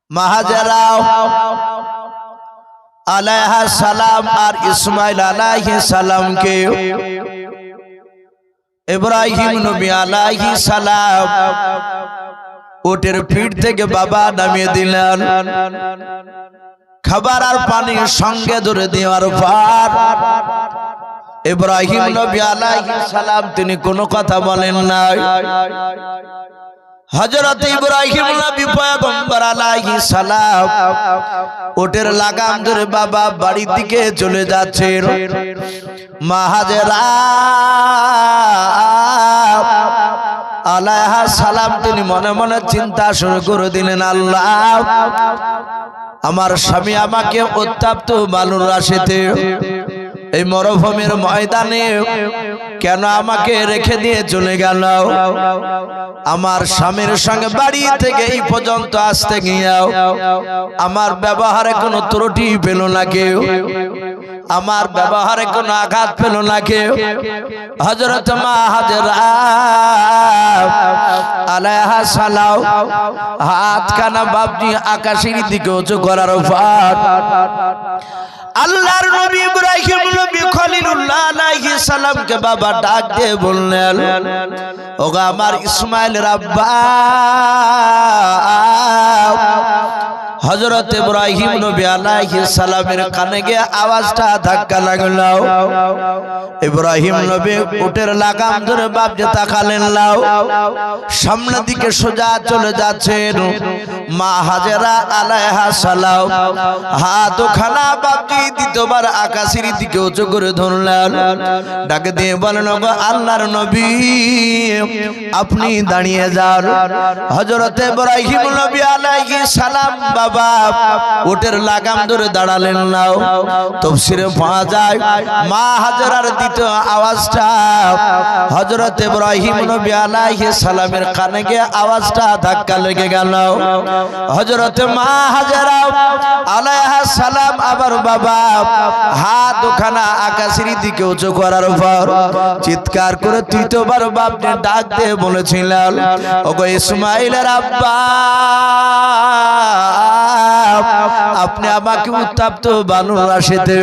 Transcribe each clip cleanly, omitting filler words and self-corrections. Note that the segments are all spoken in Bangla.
হাজেরা আলাইহিস সালাম আর ইসমাইল আলাইহিস সালামকে ইব্রাহিম নবী আলাইহিস সালাম উটের পিঠ থেকে বাবা নামিয়ে দিলেন। খাবার আর পানির সঙ্গে ধরে দেওয়ার পর ইব্রাহিম নবী আলাইহিস সালাম তিনি কোনো কথা বলেন না। হযরত ইব্রাহিম নবী পয়গম্বর আলাইহিস সালাম উটের লাগাম ধরে বাবা বাড়ির দিকে চলে যাচ্ছেন। মা হাজেরা আলাইহিস সালাম তিনি মনে মনে চিন্তা শুরু করে দিলেন, আল্লাহ আমার স্বামী আমাকে উত্তপ্ত বালুর রাশিতে এই মরুভূমির ময়দানে কেন আমাকে রেখে দিয়ে চলে গেল? আমার স্বামীর সঙ্গে বাড়ি থেকে এই পর্যন্ত আসতে গিয়েও আমার ব্যবহারে কোনো ত্রুটি পেল না কেউ, আমার ব্যবহারে কোনো আঘাত পেল না কেউ। হযরত মা হাজেরা আলাইহিস সালাম হাতখানা বাবজি আকাশের দিকে উঁচু করার পর আল্লাহর নবী ইব্রাহিম নবী খলিলুল্লাহ আলাইহিস সালামকে বাবা ডাক দিয়ে বললেন, ওগো আমার ইসমাইলের আব্বা। হযরত ইব্রাহিম নবী আলাইহিস সালামের কানে গিয়ে আওয়াজটা ধাক্কা লাগলো। ইব্রাহিম নবী উটের লাগাম ধরে বাপকে তাকালেন, লাও সামনের দিকে সোজা চলে যাচ্ছেন। মা হাজেরা আলাইহিস সালাম হাতখানা বাপজি দ্বিতীয়বার আকাশের দিকে উঁচু করে ধরলেন, ডাকে দিয়ে বলেন, ওগো আল্লাহর নবী আপনি দাঁড়িয়ে যান। হযরত ইব্রাহিম নবী আলাইহিস সালাম বাবা উটের লাগাম ধরে দাঁড়ালেন। নাও তাফসীরে পাওয়া যায় মা হাজেরার দ্বিতীয় আওয়াজটা হযরত ইব্রাহিম নবী আলাইহিস সালামের কানে গিয়ে আওয়াজটা ধাক্কা লেগে গেল। হযরত মা হাজেরা আলাইহিস সালাম আবার বাবা হাত দুখানা আকাশের দিকে উঁচু করার পর চিৎকার করে তৃতীয়বার বাপকে ডাক দিয়ে বলেছিলেন, ওগো ইসমাইলের আব্বা আপনি আমাকে উত্তপ্ত বালুর রাশিতে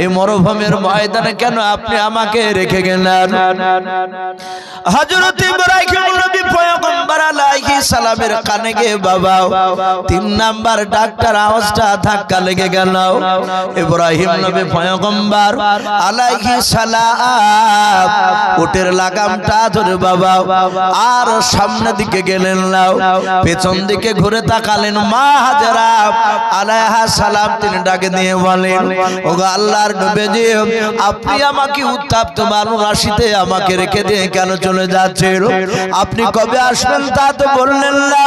এই মরুভূমির ময়দানে কেন আপনি আমাকে রেখে গেলেন? হযরত ইব্রাহিম নবী পয়গম্বর আলাইহিস সালামের কানে গিয়ে বাবা তিন নাম্বার ডাক্তার আওয়াজটা ধাক্কা লেগে গেল। ইব্রাহিম নবী পয়গম্বর আলাইহিস সালাম উটের লাগামটা ধরে বাবা আর সামনের দিকে গেলেন, লাও পেছন দিকে ঘুরে তাকালেন। মা হাজেরা আলাইহিস সালাম তিনি ডাকে দিয়ে বলেন, ওগো আল্লাহর নবীজি আপনি আমাকে উত্তপ্ত বালুর রাশিতে আমাকে রেখে দিয়ে কেন চলে যাচ্ছেন? আপনি কবে আসবেন তা তো বললেন না,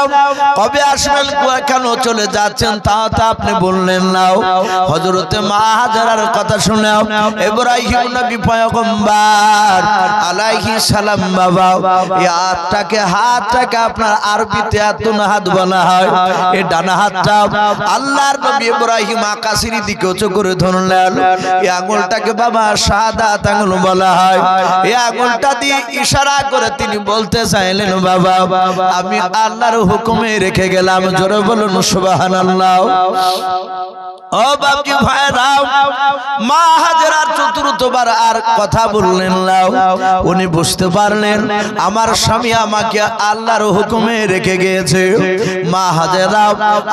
কবে আসবেন কেন চলে যাচ্ছেন তা তো আপনি বললেন না। হযরতে মা হাজেরার কথা শুনে ইব্রাহিম নবী পয়গম্বর আলাইহিস সালাম বাবা এই হাতটাকে আপনার আরবিতে আতুন হাত বলা হয়। এই ডানা হাতটা আল্লাহর নবী ইব্রাহিম আকাশের দিকে উঁচু করে ধরলেন। এই আঙ্গুলটাকে বাবা শাহাদাত আঙ্গুল বলা হয়। এই আঙ্গুলটা দিয়ে ইশারা করে তিনি বলতে চাইলেন, বাবা আমি আল্লাহর হুকুমে রেখে গেলাম। জোরে বলুন সুবহানাল্লাহ। ও বাপজি ভাইরা, মা হাজেরার চতুর্থবার আর কথা বললেন না। উনি বুঝতে পারলেন আমার স্বামী আমাকে আল্লাহর হুকুমে রেখে গিয়েছে। মা হাজেরা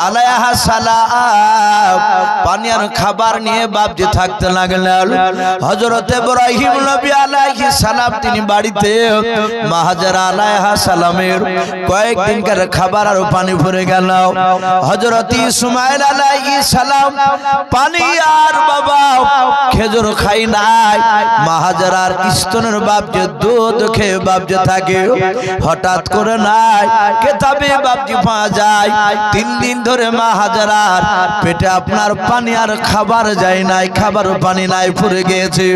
আলাইহিস সালাম পানি আর খাবার নিয়ে বাপজি থাকতে লাগলেন। হযরত ইব্রাহিম নবী আলাইহিস সালাম তিনি বাড়িতে মা হাজেরা আলাইহিস সালামের কয়েকদিনকার খাবার আর পানি ভরে গেল। হযরত ইসমাইল আলাইহিস সালাম পানি আর বাবা খেজুর খাই নাই। মা হাজেরার স্তনের বাপ যে দুধ খেয়ে বাপ যে থাকে, হঠাৎ করে নাই কেতাবে বাপজি পাওয়া যায় 3 দিন ধরে মা হাজেরার পেটে আপনার পানি আর খাবার যায় নাই, খাবার পানি নাই, পড়ে গিয়েছে।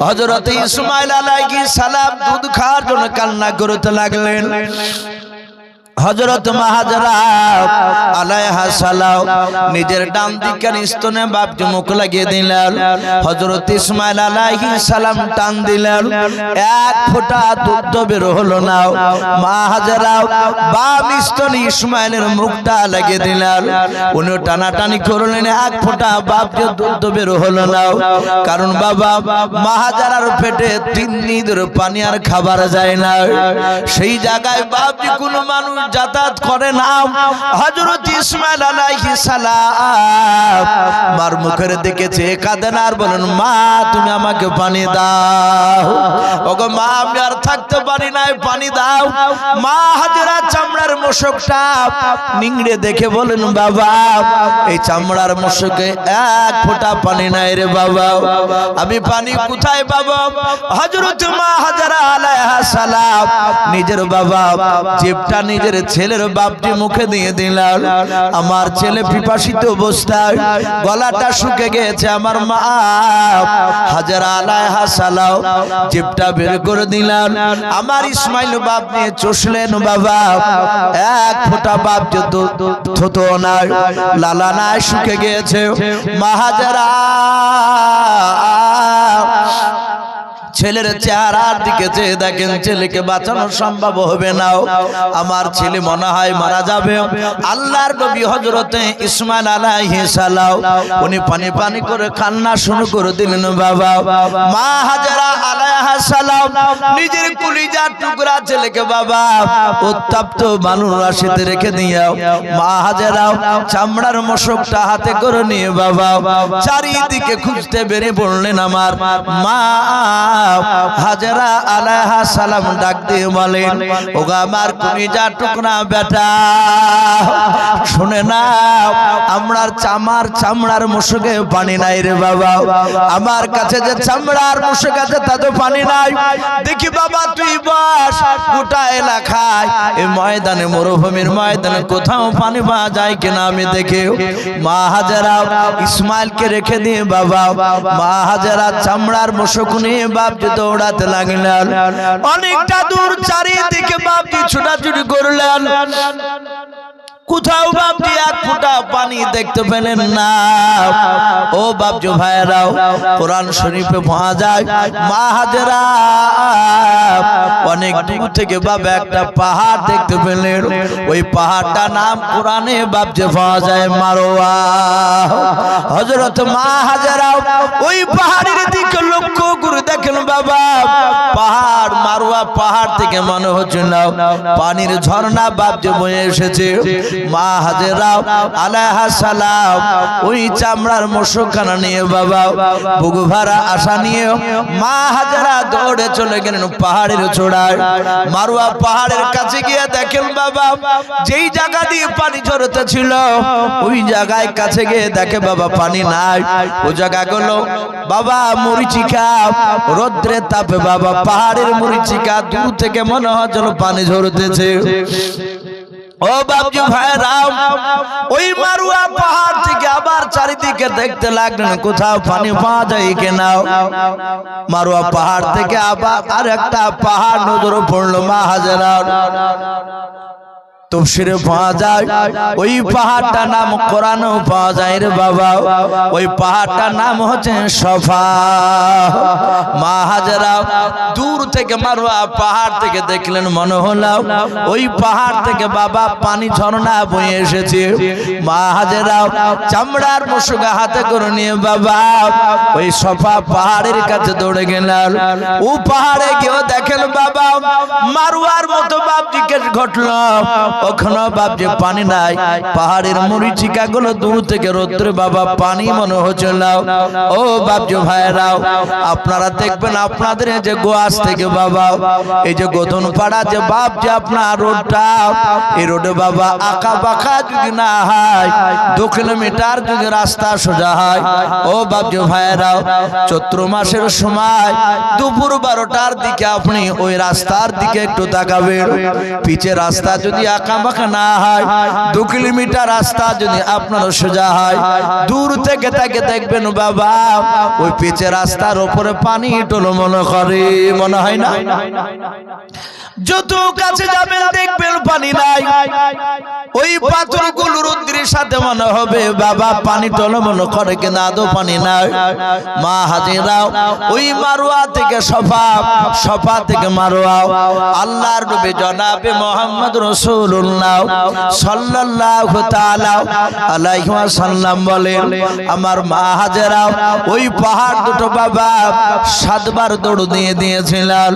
হযরত ইসমাইল আলাইহিস সালাম দুধ খাওয়ার জন্য কান্না করতে লাগলেন। হযরত মাহাজারা আলাইহা সালাম নিজের ডান দিকের স্তনে বাপজি মুখ লাগিয়ে দিলেন। হযরত ইসমাইল আলাইহিস সালাম টান দিলেন, এক ফোঁটা দুধ বের হলো না। মাহাজারা বাম স্তনে ইসমাইলের মুখটা লাগিয়ে দিলেন, উনি টানাটানি করলেন, এক ফোঁটা বাপজি দুধ বের হলো না। কারণ বাবা মাহাজারার পেটে 3 দিন পানি আর খাবার যায় না। সেই জায়গায় বাপজি কোনো মানুষ যাতায়াত করে না। হযরত ইসমাইল আলাইহিস সালাম মার মুখের দিকে চেয়ে কাঁদেন আর বলেন, মা তুমি আমাকে পানি দাও। ওগো মা আমি আর থাকতে পারি না, পানি দাও। মা হাজেরা চামড়ার মশকটা নিংড়ে দেখে বলেন, বাবা এই চামড়ার মশকে এক ফোঁটা পানি নাই রে বাবা, আমি পানি কোথায় পাবো? হযরত মা হাজেরা আলাইহা সালাম নিজের বাবা জিভটা নিজের ছেলের বাপটি মুখে দিয়ে দিলেন। আমার ছেলে পিপাসিত অবস্থায় গলাটা শুকে গেছে, আমার মা হাজেরা আলাইহা সালাম জিভটা বের করে দিলেন। আমার ইসমাইল বাপ নিয়ে চষলেন, বাবা এক ফোঁটা বাপ থতো নাই, লালা নাই, শুকে গিয়েছে। মা হাজেরা ছেলের চেহারার দিকে চেয়ে দেখেন ছেলেকে বাঁচানো সম্ভব হবে না, আমার ছেলে মনে হয় মারা যাবে। আল্লাহর নবী হযরতে ইসমাইল আলাইহিস সালাম উনি পানি পানি করে কান্না শুরু করে দিলেন। বাবা মা হাজেরা আলাইহা সালাম নিজের কলিজার টুকরা ছেলেকে বাবা উত্তপ্ত বালুর রাশিতে রেখে দিও। মা হাজেরা চামড়ার মশকটা হাতে করে নিয়ে বাবা চারিদিকে খুঁজতে বেরিয়ে পড়লেন। আমার মা হাজেরা আলাইহা সালাম ডাক দিয়ে বলেন, ওগো আমার কলিজার টুকরা বেটা, শুনে না আমার চামড়ার মশকে পানি নাই রে বাবা, আমার কাছে যে চামড়ার মশক আছে তাতে পানি নাই। দেখি বাবা তুই বস, গোটা এলাকায় এই ময়দানে মরুভূমির ময়দানে কোথাও পানি পাওয়া যায় কিনা আমি দেখে। মা হাজেরা ইসমাইলকে রেখে দিয়ে বাবা মা হাজেরা চামড়ার মশক নিয়ে বাপজি দৌড়াতে লাগলেন। অনেকটা দূর চারিদিকে বাপজি ছোটাছুটি করলেন, কোথাও বাপজি এক ফোঁটা পানি দেখতে পেলেন না। ও বাপজি ভাইরাও, কোরআন শরীফে পাওয়া যায় মা হাজেরা অনেক দূর থেকে বাবা একটা পাহাড় দেখতে পেলেন। ওই পাহাড়টা নাম কোরআনে বাপজি পাওয়া যায় মারওয়া। হযরত মা হাজেরা ওই পাহাড়ের দিকে লক্ষ্য করে দেখেন বাবা পাহাড় মারওয়া পাহাড় থেকে মনে হচ্ছে না পানির ঝর্ণা বাপজি বয়ে এসেছে। মা হাজেরা আলাইহা সালাম ওই চামড়ার মশকখানা নিয়ে বাবা বুক ভরা আশা নিয়ে মা হাজেরা দৌড়ে চলে গেলেন পাহাড়ের চূড়ায়। মারওয়া পাহাড়ের কাছে গিয়ে দেখেন বাবা যেই জায়গা দিয়ে পানি ঝরতে ছিল ওই জায়গায় কাছে গিয়ে দেখে বাবা পানি নাই। ওই জায়গাগুলো বাবা মরিচিকা, রৌদ্রের তাপে বাবা পাহাড়ের মরিচিকা দূর থেকে মনে হয় যেন পানি ঝরতেছে। ও বাপজি ভাইরাও, ওই মারওয়া পাহাড় থেকে আবার চারিদিকে দেখতে লাগলেন কোথাও পানি পাওয়া যায় কিনা। মারওয়া পাহাড় থেকে আবার আর একটা পাহাড় নজরে পড়লো মা হাজেরা। তফসিরে পাওয়া যায় ওই পাহাড়টার নাম কোরআনেও পাওয়া যায় রে বাবা, ওই পাহাড়টার নাম হচ্ছে সফা। মা হাজেরা দূর থেকে মারওয়া পাহাড় থেকে দেখলেন, মনে হলো ওই পাহাড় থেকে বাবা পানি ঝর্ণা বয়ে এসেছে। মা হাজেরা চামড়ার মশকা হাতে করে নিয়ে বাবা ওই সফা পাহাড়ের কাছে দৌড়ে গেলেন। ও পাহাড়ে গিয়ে দেখেন বাবা মারওয়ার মতো বাপজিকে ঘটলো, ওখানে বাপজি পানি নাই, পাহাড়ের মরিচিকা গুলো দূর থেকে রৌদ্রে বাবা পানি মনে হচ্ছিল। ও বাপজি ভাইরাও, আপনারা দেখবেন আপনাদের যে গোয়াস থেকে বাবা এই যে গোধন পাড়া যে বাপজি আপনার রোডটা, এই রোডে বাবা আঁকা বাঁকা যদি না হয় 2 কিলোমিটার যদি রাস্তা সোজা হয়, ও বাপজি ভাইরাও চৈত্র মাসের সময় দুপুর 12টার দিকে আপনি ওই রাস্তার দিকে একটু তাকাবেন, পিছে রাস্তা যদি আঁকাবাঁকা না হয়, 2 কিলোমিটার রাস্তা যদি আপনার সোজা হয়, দূর থেকে তাকে দেখবেন বাবা ওই পিচের রাস্তার উপরে পানি টলমল করে, মনে হয় না? যত কাছে যাবেন দেখবেন পানি নাই, ওই পাথরগুলো রৌদ্রের সাথে মনে হবে বাবা পানি টলমল করে, কিন্তু আদৌ পানি নাই। মা হাজিরাও ওই মারওয়া থেকে সফা, সফা থেকে মারওয়া, আল্লাহর নবী জনাবে মুহাম্মদ রাসূলুল্লাহ সাল্লাল্লাহু তাআলা আলাইহি ওয়াসাল্লাম বলেন, আমার মা হাজিরাও ওই পাহাড় দুটো বাবা 7 বার দৌড় দিয়ে দিয়েছিলেন।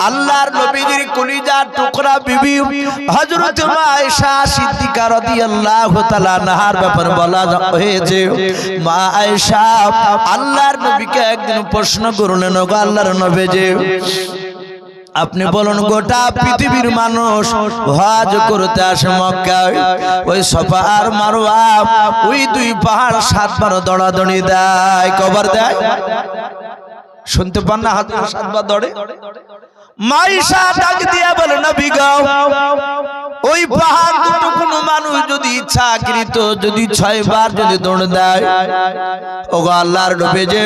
আল্লাহর নবীর কলিজার টুকরা বিবি হযরত মা আয়েশা সিদ্দিকা রাদিয়াল্লাহু তাআলা আনহার ব্যাপারে বলা হয়েছে, মা আয়েশা আল্লাহর নবীকে একদিন প্রশ্ন করলেন, গো আল্লাহর নবী যে আপনি বলুন গোটা পৃথিবীর মানুষ হজ করতে আসে মক্কায়, ওই সফা আর মারওয়া ওই 2 পাহাড় 7 বার দৌড়াদৌড়ি দেয়, কবার দেয়? শুনতে পান না? 7 বার দৌড়ে। মাইশা ডাক দিয়া বলে, নবী গো ওই পাহাড় দুটো কোনো মানুষ যদি ইচ্ছাকৃত যদি 6 বার যদি দৌড় দেয়, ওগো আল্লাহর নবী যে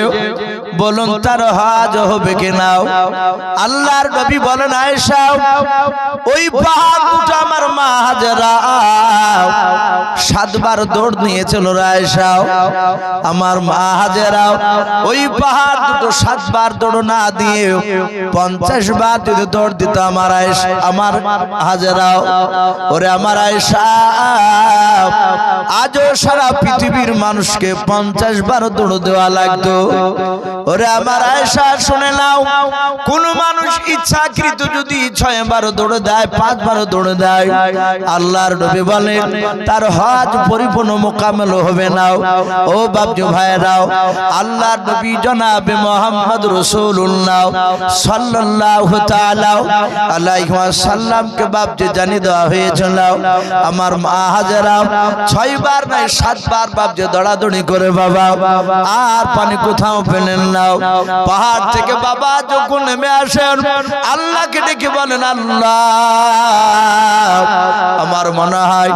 বলুন তার হজ হবে কিনা? আল্লাহর নবী বলেন, আয়েশা ওই পাহাড় দুটো আমার মা হাজেরা 7 বার দৌড় নিয়েছিল, আয়েশা আমার মা হাজেরা ওই পাহাড় দুটো 7 বার দৌড় না দিয়ে 50 বার যদি দৌড় দিত আমার আয়েশা, আমার হাজেরা, ওরে আমার আয়েশা আজও সারা পৃথিবীর মানুষকে 50 বার দৌড় দেওয়া লাগতো। ওরে আমার আয়েশা শুনে নাও, কোন মানুষ ইচ্ছাকৃত যদি 6 বার দৌড় দেয়, 5 বার দৌড় দেয়, আল্লাহর নবী বলেন তার হজ পরিপূর্ণ মোকাম্মেল হবে না। ও বাপজি ভাইরাও, আল্লাহর নবী জনাবে মুহাম্মদ রাসূলুল্লাহ সাল্লাল্লাহু তাআলা আলাইহি ওয়াসাল্লামকে বাপজি জানিয়ে দেওয়া হয়েছিল, আমার মা হাজেরা 6 বার নয় 7 বার বাপজি দৌড়াদৌড়ি করে বাবা আর পানি কোথাও পেলেন না। পাহাড় থেকে বাবা যখন নেমে আসেন আল্লাহকে ডেকে বলেন, আল্লাহ আমার মনে হয়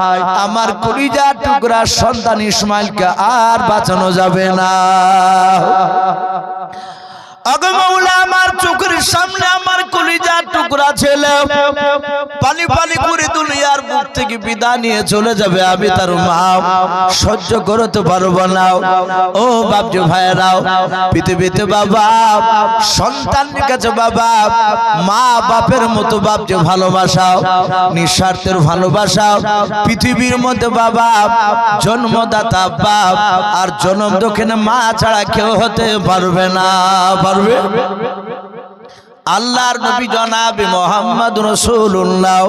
আমার কলিজার টুকরা সন্তান ইসমাইলকে আর বাঁচানো যাবে না। আগে মাওলা আমার চোখের সামনে আমার কলিজার টুকরা ছেলে পানি পানি করে দুনিয়ার বুক থেকে বিদায় নিয়ে চলে যাবে, আমি তার মা সহ্য করতে পারবো না। ও বাপজি ভাইরাও, পৃথিবীতে বাবা সন্তানের কাছে বাবা মা বাপের মতো বাপজি ভালোবাসাও, নিঃস্বার্থের ভালোবাসাও পৃথিবীর মধ্যে বাবা জন্মদাতা বাপ আর জন্ম দক্ষিণে মা ছাড়া কেউ হতে পারবে না, পারবে? আল্লাহর নবী জনাবে মুহাম্মদ রাসূলুল্লাহ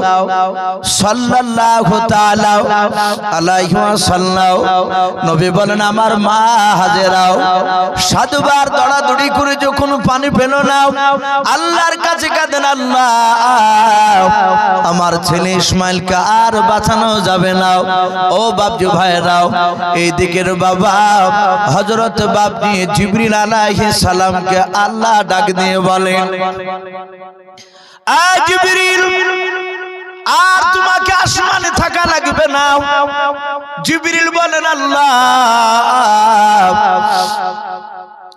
সাল্লাল্লাহু তাআলা আলাইহি ওয়াসাল্লাম নবী বলেন, আমার মা হাজেরাও 7 বার দৌড়াদৌড়ি করে যখন পানি পেল না আল্লাহর কাছে কাঁদেন, আল্লাহ আমার ছেলে ইসমাইলকে আর বাঁচানো যাবে না। ও বাপজি ভাইরাও, এই দিকের বাবা হযরত বাপজি জিবরিল আলাইহিস সালামকে আল্লাহ ডাক দিয়ে বলেন, জিবরিল আর তোমাকে আসমানে থাকা লাগবে না। জিবরিল বলেন, আল্লাহ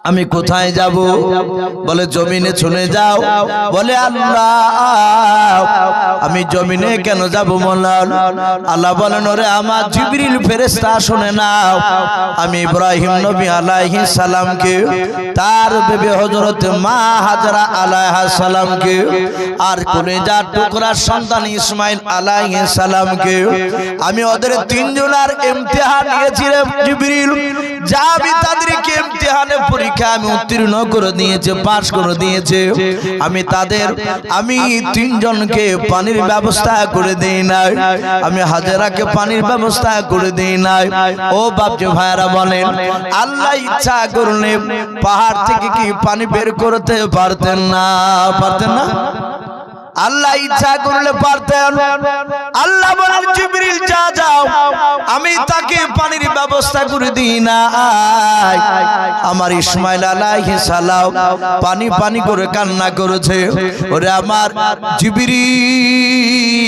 আমি কোথায় যাব? বলে জমিনে চলে যাও। বলে আল্লাহ আমি জমিনে কেন যাব? আল্লাহ বলেন, ওরে আমার জিবরিল ফেরেশতা শুনে নাও, আমি ইব্রাহিম নবী আলাইহিস সালামকে তার বেবি হযরত মা হাজরা আলাইহিস সালামকে আর কলিজার টুকরা সন্তান ইসমাইল আলাইহিস সালামকে আমি ওদের 3 জনের ইমতিহান নিয়েছি রে জিবরিল, যা আমি তাদেরকে ইমতিহানে পরীক্ষা আমি উত্তীর্ণ করে দিয়েছে, পাস করে দিয়েছে। আমি 3 জনকে পানির ব্যবস্থা করে দেই নাই, আমি হাজেরাকে পানির ব্যবস্থা করে দেই নাই। ও বাপজি ভাইরা বলেন, আল্লাহ ইচ্ছা করলে পাহাড় থেকে কি পানি বের করতে পারতেন না? পারতেন না? আল্লাহ ইচ্ছা করলে পারতেন। আল্লাহ বলেন, জিবরিল যা যাও, আমি তাকে পানির ব্যবস্থা করে দিই না। আমার ইসমাইল আলাইহিস সালাম পানি পানি করে কান্না করেছে। ওরে আমার জিবরিল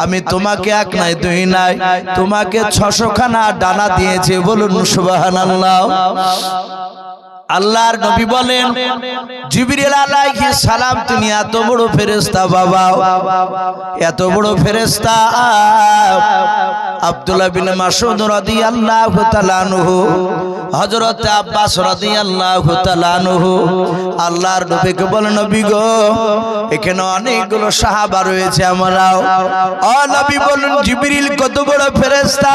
আমি তোমাকে এক নাই দুই নাই তোমাকে 600 খানা ডানা দিয়েছে বলুন সুবহানাল্লাহ। আল্লাহর নবী বলেন জিবরিল আলাইহিস সালাম তিনি এত বড় ফেরেশতা বাবা, এত বড় ফেরেশতা। আব্দুল্লাহ বিন মাসউদ রাদিয়াল্লাহু তাআলা আনহু, হযরত আব্বাস রাদিয়াল্লাহু তাআলা আনহু আল্লাহর নবীকে বলেন নবী গো এখানে অনেকগুলো সাহাবা রয়েছে আমরাও। ও নবী বলুন জিবরিল কত বড় ফেরেশতা।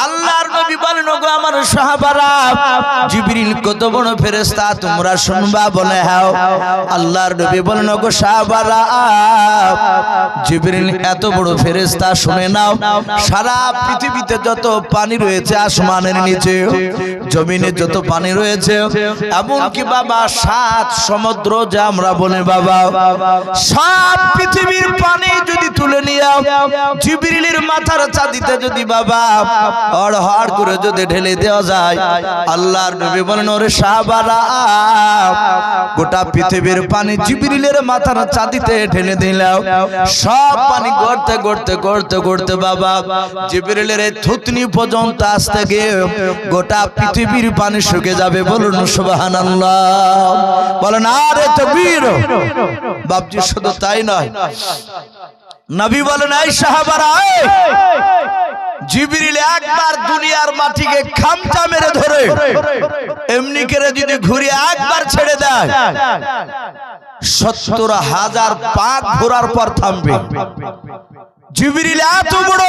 আল্লাহর নবী বলেন গো আমার সাহাবারা জিবরিল কত বড় ফেরেশতা তোমরা শুনবা বলে হ্যাঁ। আল্লাহর নবী বলেন গো সাহাবারা জিবরিল এত বড় ফেরেশতা শুনে নাও সারা পৃথিবীতে যত পানি রয়েছে আসমানের নিচে জমিনে যত পানি রয়েছে এমনকি বাবা 7 সমুদ্র যা আমরা বলে বাবা সব পৃথিবীর পানি যদি তুলে নিয়ে জিবরিলের মাথার চাঁদিতে যদি বাবা হড় করে যদি ঢেলে দেওয়া যায় আল্লাহর নবী বলেন ওরে সাহাবারা গোটা পৃথিবীর পানি জিবরিলের মাথার চাঁদিতে ঢেলে দিলাম সব পানি গড়তে গড়তে গড়তে গড়তে বাবা জিবরিলের থুতনি পর্যন্ত আসতে গিয়ে গোটা পৃথিবীর পানি শুকে যাবে বলুন সুবহানাল্লাহ। বলেন আরে তাকবীর। বাপজি শুধু তাই নয় নবী বলেন এই সাহাবারা জিবরিল একবার দুনিয়ার মাটিকে খামচা মেরে ধরে এমনি করে যদি ঘুরে একবার ছেড়ে দেয় 70,000 পাক ঘোরার পর থামবে। জিবরিল এত বড়।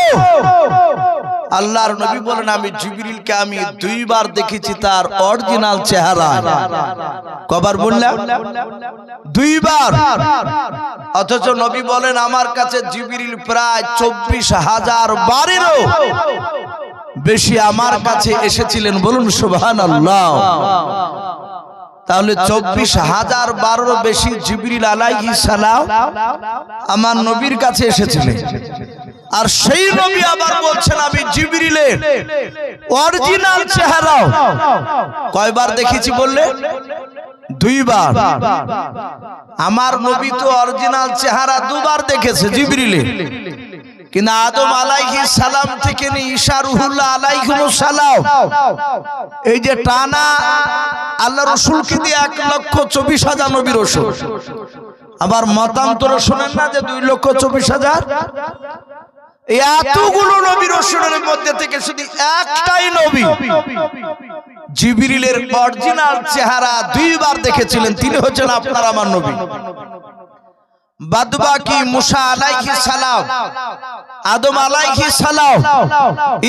আল্লাহর নবী বলেন আমি জিবরিলকে আমি 2 বার দেখেছি তার অরিজিনাল চেহারা। কবার বললাম 2 বার। অথচ নবী বলেন আমার কাছে জিবরিল প্রায় 24,000 বারেরও বেশি আমার কাছে এসেছিলেন বলুন সুবহানাল্লাহ। তাহলে 24,000 বারেরও বেশি জিবরিল আলাইহিস সালাম আমার নবীর কাছে এসেছিলেন। আর সেই নবী আবার বলছেন আমি জিবরিলের অরিজিনাল চেহারা কয়বার দেখেছি বললে 2 বার। আমার নবী তো অরিজিনাল চেহারা 2 বার দেখেছে জিবরিলের, কিন্তু আদম আলাইহিস সালাম থেকে নিয়ে ঈসা রুহুল্লাহ আলাইহিস সালাম এই যে টানা আল্লাহ রাসূলকে দিয়ে 1,24,000 নবী রাসূল। আবার মতান্তর শুনেন না যে 2,24,000। এতগুলো নবী রাসূলের মধ্যে থেকে শুধু একটাই নবী জিবরিলের অরিজিনাল চেহারা 2 বার দেখেছিলেন, তিনি হচ্ছেন আপনার আমার নবী। বাদবাকি মুসা আলাইহিস সালাম, আদম আলাইহিস সালাম,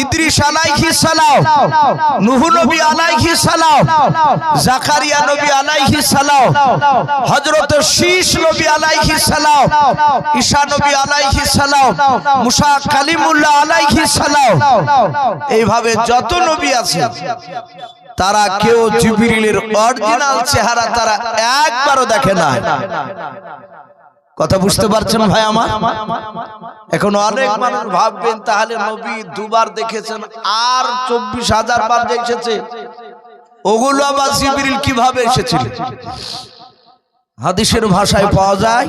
ইদ্রিস আলাইহিস সালাম, নূহ নবী আলাইহিস সালাম, জাকারিয়া নবী আলাইহিস সালাম, হযরত শীশ নবী আলাইহিস সালাম, ঈসা নবী আলাইহিস সালাম, মুসা কালিমুল্লাহ আলাইহিস সালাম, এইভাবে যত নবী আছে তারা কেউ জিবরিলের অরিজিনাল চেহারা তারা একবারও দেখে না। কথা বুঝতে পারছেন ভাই আমার? এখন অনেক মানুষ ভাববেন তাহলে নবী 2 বার দেখেছেন আর 24,000 বার দেখেছে, ওগুলো আবার জিবরিল কিভাবে এসেছিল? হাদিসের ভাষায় পাওয়া যায়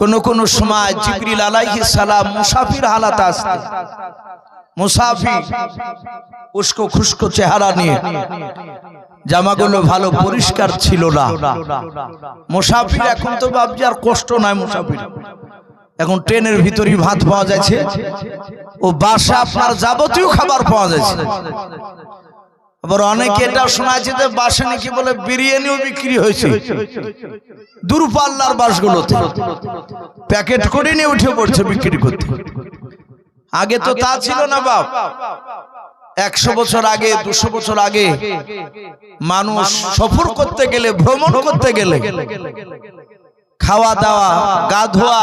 কোন কোন সময় জিবরিল আলাইহিস সালাম মুসাফির হালাতে আসতেন। মুসাফির উস্কো খুস্কো চেহারা নিয়ে, জামাগুলো ভালো পরিষ্কার ছিল না। মুসাফির এখন তো বাপজি আর কষ্ট নয়, মুসাফির এখন ট্রেনের ভিতরেই ভাত পাওয়া যাচ্ছে, ও বাসা আপনার যাবতীয় খাবার পাওয়া যাচ্ছে। আবার অনেকে এটা শোনাচ্ছে যে বাসে নাকি বলে বিরিয়ানিও বিক্রি হয়েছে দূরপাল্লার বাসগুলোতে, প্যাকেট করে নিয়ে উঠে পড়ছে বিক্রি করতে। আগে তো তা ছিল না বাপ। 100 বছর আগে 200 বছর আগে মানুষ সফর করতে গেলে, ভ্রমণ করতে গেলে খাওয়া দাওয়া গা ধোয়া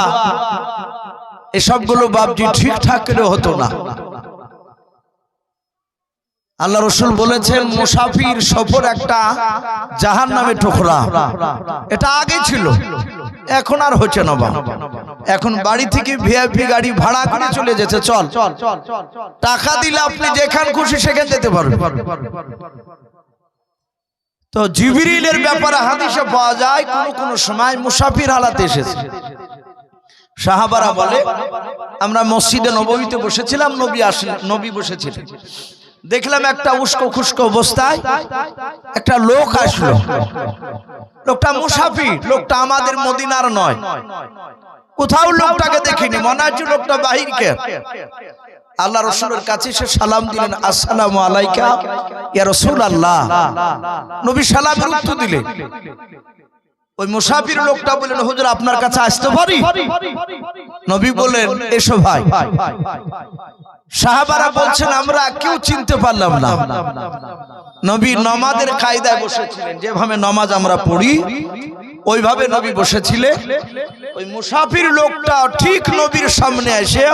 এসবগুলো বাপজি ঠিকঠাক করে হতো না। আল্লাহ রাসূল বলেছেন মুসাফির সফর একটা জাহান্নামের টুকরা। এটা আগে ছিল, এখন আর হচ্ছে না বাবা। এখন বাড়ি থেকে ভিআইপি গাড়ি ভাড়া করে চলে যেতে, চল টাকা দিলে আপনি যেখান খুশি সেখানে যেতে পারবেন। তো জিবরিলের ব্যাপারে হাদিসে পাওয়া যায় কোন কোন সময় মুসাফির হালাতে এসেছে। সাহাবারা বলে আমরা মসজিদে নববীতে বসেছিলাম, নবী আসলেন, নবী বসেছিলেন, দেখলাম একটা উস্কো খুস্কো অবস্থায় একটা লোক আসলো। লোকটা মুসাফির, লোকটা আমাদের মদিনার নয়, কোথাও লোকটাকে দেখিনি, মনে হচ্ছে লোকটা বাহিরকে। আল্লাহ রাসূলের কাছে এসে সালাম দিলেন, আসসালামু আলাইকা ইয়া রাসূলুল্লাহ। নবী সালামের উত্তর দিলেন। ওই মুসাফির লোকটা বললেন, হুজুর আপনার কাছে আসতে পারি? নবী বললেন, এসো ভাই। সাহাবারা বলছেন আমরা কেউ চিনতে পারলাম না। নবী নামাজের কায়দায় বসেছিলেন, যেভাবে নামাজ আমরা পড়ি ওইভাবে নবী বসেছিলেন। ওই মুসাফির লোকটা ঠিক নবীর সামনে এসে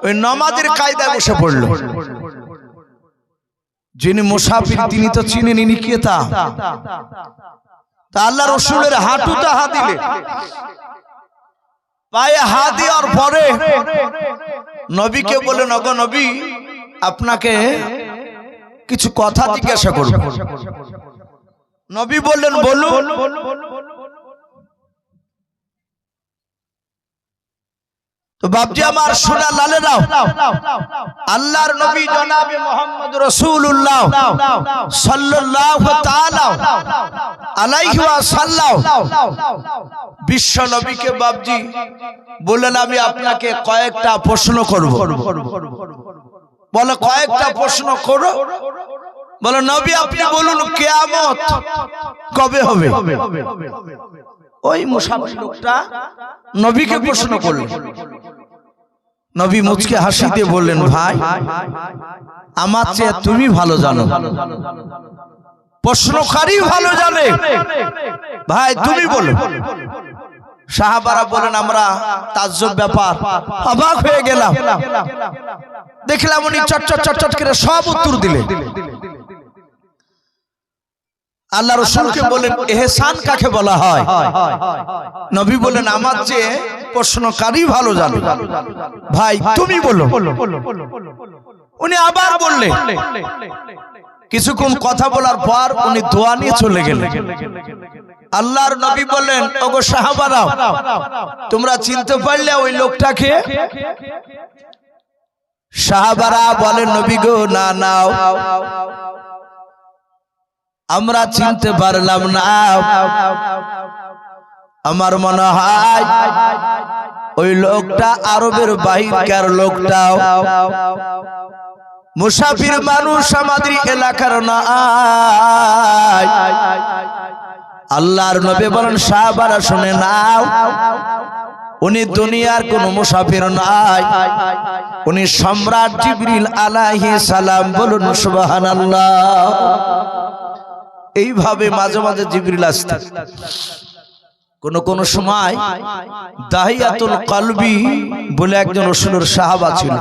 ওই নামাজের কায়দায় বসে পড়ল। যিনি মুসাফির তিনি তো চিনেন ইনি কে, তা আল্লাহ রাসূলের হাঁটুতে হাত দিলে, পায়ে হাত দেওয়ার পরে নবীকে বললেন, ওগো নবী আপনাকে কিছু কথা জিজ্ঞাসা করব। নবী বললেন, বলুন। তো বাপজি আমার সোনা লালেরাও, আল্লাহর নবী জনাবে মুহাম্মদ রাসূলুল্লাহ সাল্লাল্লাহু তাআলা আলাইহি ওয়াসাল্লাম বিশ্ব নবীকে বাপজি বললেন, আমি আপনাকে কয়েকটা প্রশ্ন করব। বলে কয়েকটা প্রশ্ন করো। বলে নবী আপনি বলুন কিয়ামত কবে হবে? ওই মুসাফির লোকটা নবীকে প্রশ্ন করলেন। নবী মুচকে হাসি দিয়ে বললেন, ভাই আমার চেয়ে তুমি ভালো জানো, প্রশ্নকারী ভালো জানে, ভাই তুমি বলো। সাহাবারা বলেন, আমরা তাজ্জব ব্যাপার, অবাক হয়ে গেলাম। দেখলাম উনি চটচট চটচট করে সব উত্তর দিলেন। আল্লাহ রাসূলকে বলেন, ইহসান কাকে বলা হয়? নবী বলেন, আমার চেয়ে প্রশ্নকারী ভালো জানে, ভাই তুমি বলো। উনি আবার বললেন। কিছুক্ষণ কথা বলার পর উনি দোয়া নিয়ে চলে গেলেন। আল্লাহর নবী বললেন, ওগো সাহাবারা তোমরা চিনতে পারলে ওই লোকটাকে? সাহাবারা বলেন, নবী গো না না আমরা চিনতে পারলাম না। আমার মনে হয় ওই লোকটা আরবের বাহিরকার লোকটা, মুসাফির মানুষ আমাদের এলাকার না। আল্লাহর নবী বলেন, সাহাবারা শুনে নাও, উনি দুনিয়ার কোন মুসাফির নাই, উনি সম্রাট জিবরিল আলাইহিস সালাম। বলুন সুবহানাল্লাহ। এইভাবে মাঝে মাঝে জিবরিল আসতেন। কোন সময় দাহিয়াতুল কলবি বলে একজন রাসূলের সাহাবা ছিল,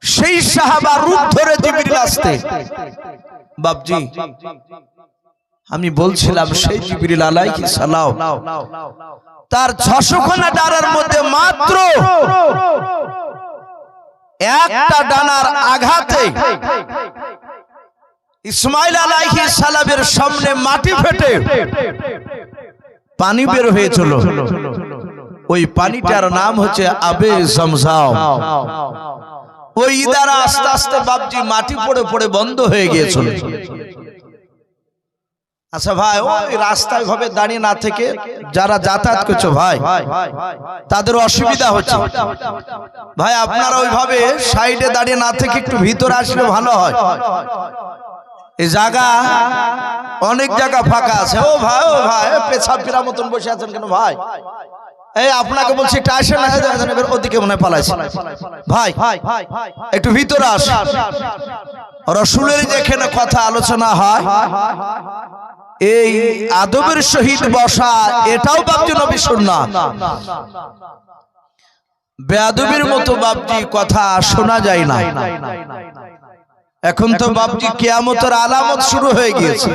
সেই সাহাবা রূপ ধরে জিবরিল আসতে। বাপজি আমি বলছিলাম সেই জিবরিল আলাইহিস সালাম তার 600 খানা ডানার মধ্যে মাত্র একটা ডানার আঘাতে ইসমাইল আলাইহিস সালামের সামনে মাটি ফেটে পানি বের হয়েছিল। ওই পানিটার নাম হচ্ছে আবে জমজম। ওই দ্বারা আস্তে আস্তে বাপজি মাটি পড়ে পড়ে বন্ধ হয়ে গিয়েছিল। আচ্ছা ভাই, ওই রাস্তায় ভাবে দাঁড়িয়ে না থেকে যারা যাতায়াত করছো ভাই, তাদের অসুবিধা হচ্ছে। ভাই আপনারা ওইভাবে সাইডে দাঁড়িয়ে না থেকে একটু ভিতরে আসলে ভালো হয়। এই জায়গা অনেক জায়গা ফাঁকা আছে। ও ভাই পেছাব ফেরা মতন বসে আছেন কেন ভাই? এই আপনাকে বলছি একটু আসেন না, ওদিকে মনে হয় পালাইছে। ভাই একটু ভিতরে আস। রাসূলের যেখানে কথা আলোচনা হয়, এই আদবের সহিত বসা, এটাও বাপজি নবী সুন্নাত। বেয়াদবির মতো বাপজি কথা শোনা যায় না। এখন তো বাপজি কিয়ামতের আলামত শুরু হয়ে গিয়েছে।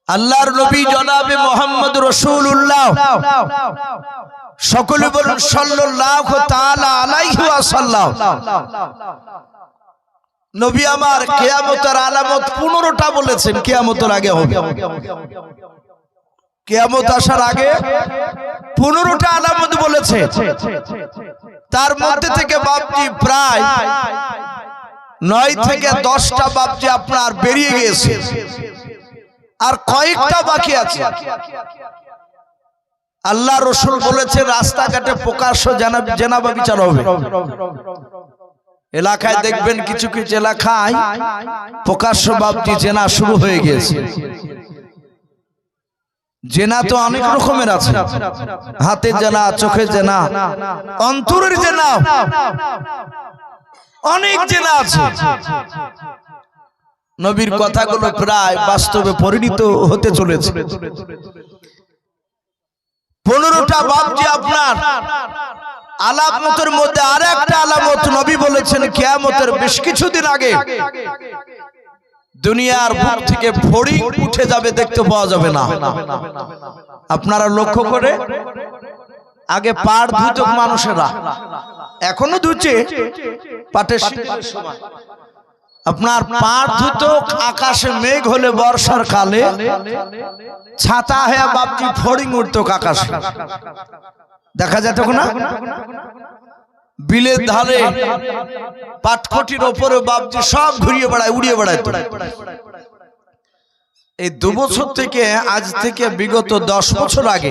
আল্লাহর নবী জনাবে মুহাম্মদ রাসূলুল্লাহ, সকলে বলুন সাল্লাল্লাহু তাআলা আলাইহি ওয়াসাল্লাম। নবী আমার কিয়ামতের আলামত 15টা বলেছেন, কিয়ামতের আগে হবে। কিয়ামত আসার আগে 15টা আলামত বলেছে, তার মধ্যে থেকে বাপজি প্রায় 9 থেকে 10টা বাপজি আপনার বেরিয়ে গিয়েছে, আর কয়েকটা বাকি আছে। আল্লাহ রসুল বলেছে রাস্তাঘাটে প্রকাশ্য জেনাবা বিচার হবে। এলাকায় দেখবেন কিছু কিছু এলাকায় প্রকাশ্য বাপজি জেনা শুরু হয়ে গিয়েছে। জেনা তো অনেক রকমের আছে, হাতের জেনা, চোখের জেনা, অন্তরের জেনা, অনেক জেনা আছে। নবীর কথাগুলো প্রায় বাস্তবে পরিণত হতে চলেছে। 15টা বাপজি আপনার আলামতের মধ্যে আরেকটা আলামত নবী বলেছেন কিয়ামতের বেশ কিছুদিন আগে দুনিয়ার বুক থেকে ফড়িং উঠে যাবে, দেখতে পাওয়া যাবে না। আপনারা লক্ষ্য করে আগে পাড় ধুত মানুষেরা, এখনো ধুচ্ছে পাটের শীতের সময়। আপনার পাড় ধুত আকাশে মেঘ হলে বর্ষার কালে ছাতা হয়ে বাপজি ফড়িং উঠতো আকাশে, দেখা যেত না। বিলের ধারে পাটখটির ওপরে বাপজি সব ঘুরিয়ে বেড়ায়, উড়িয়ে বেড়ায়। এই 2 বছর থেকে আজ থেকে বিগত 10 বছর আগে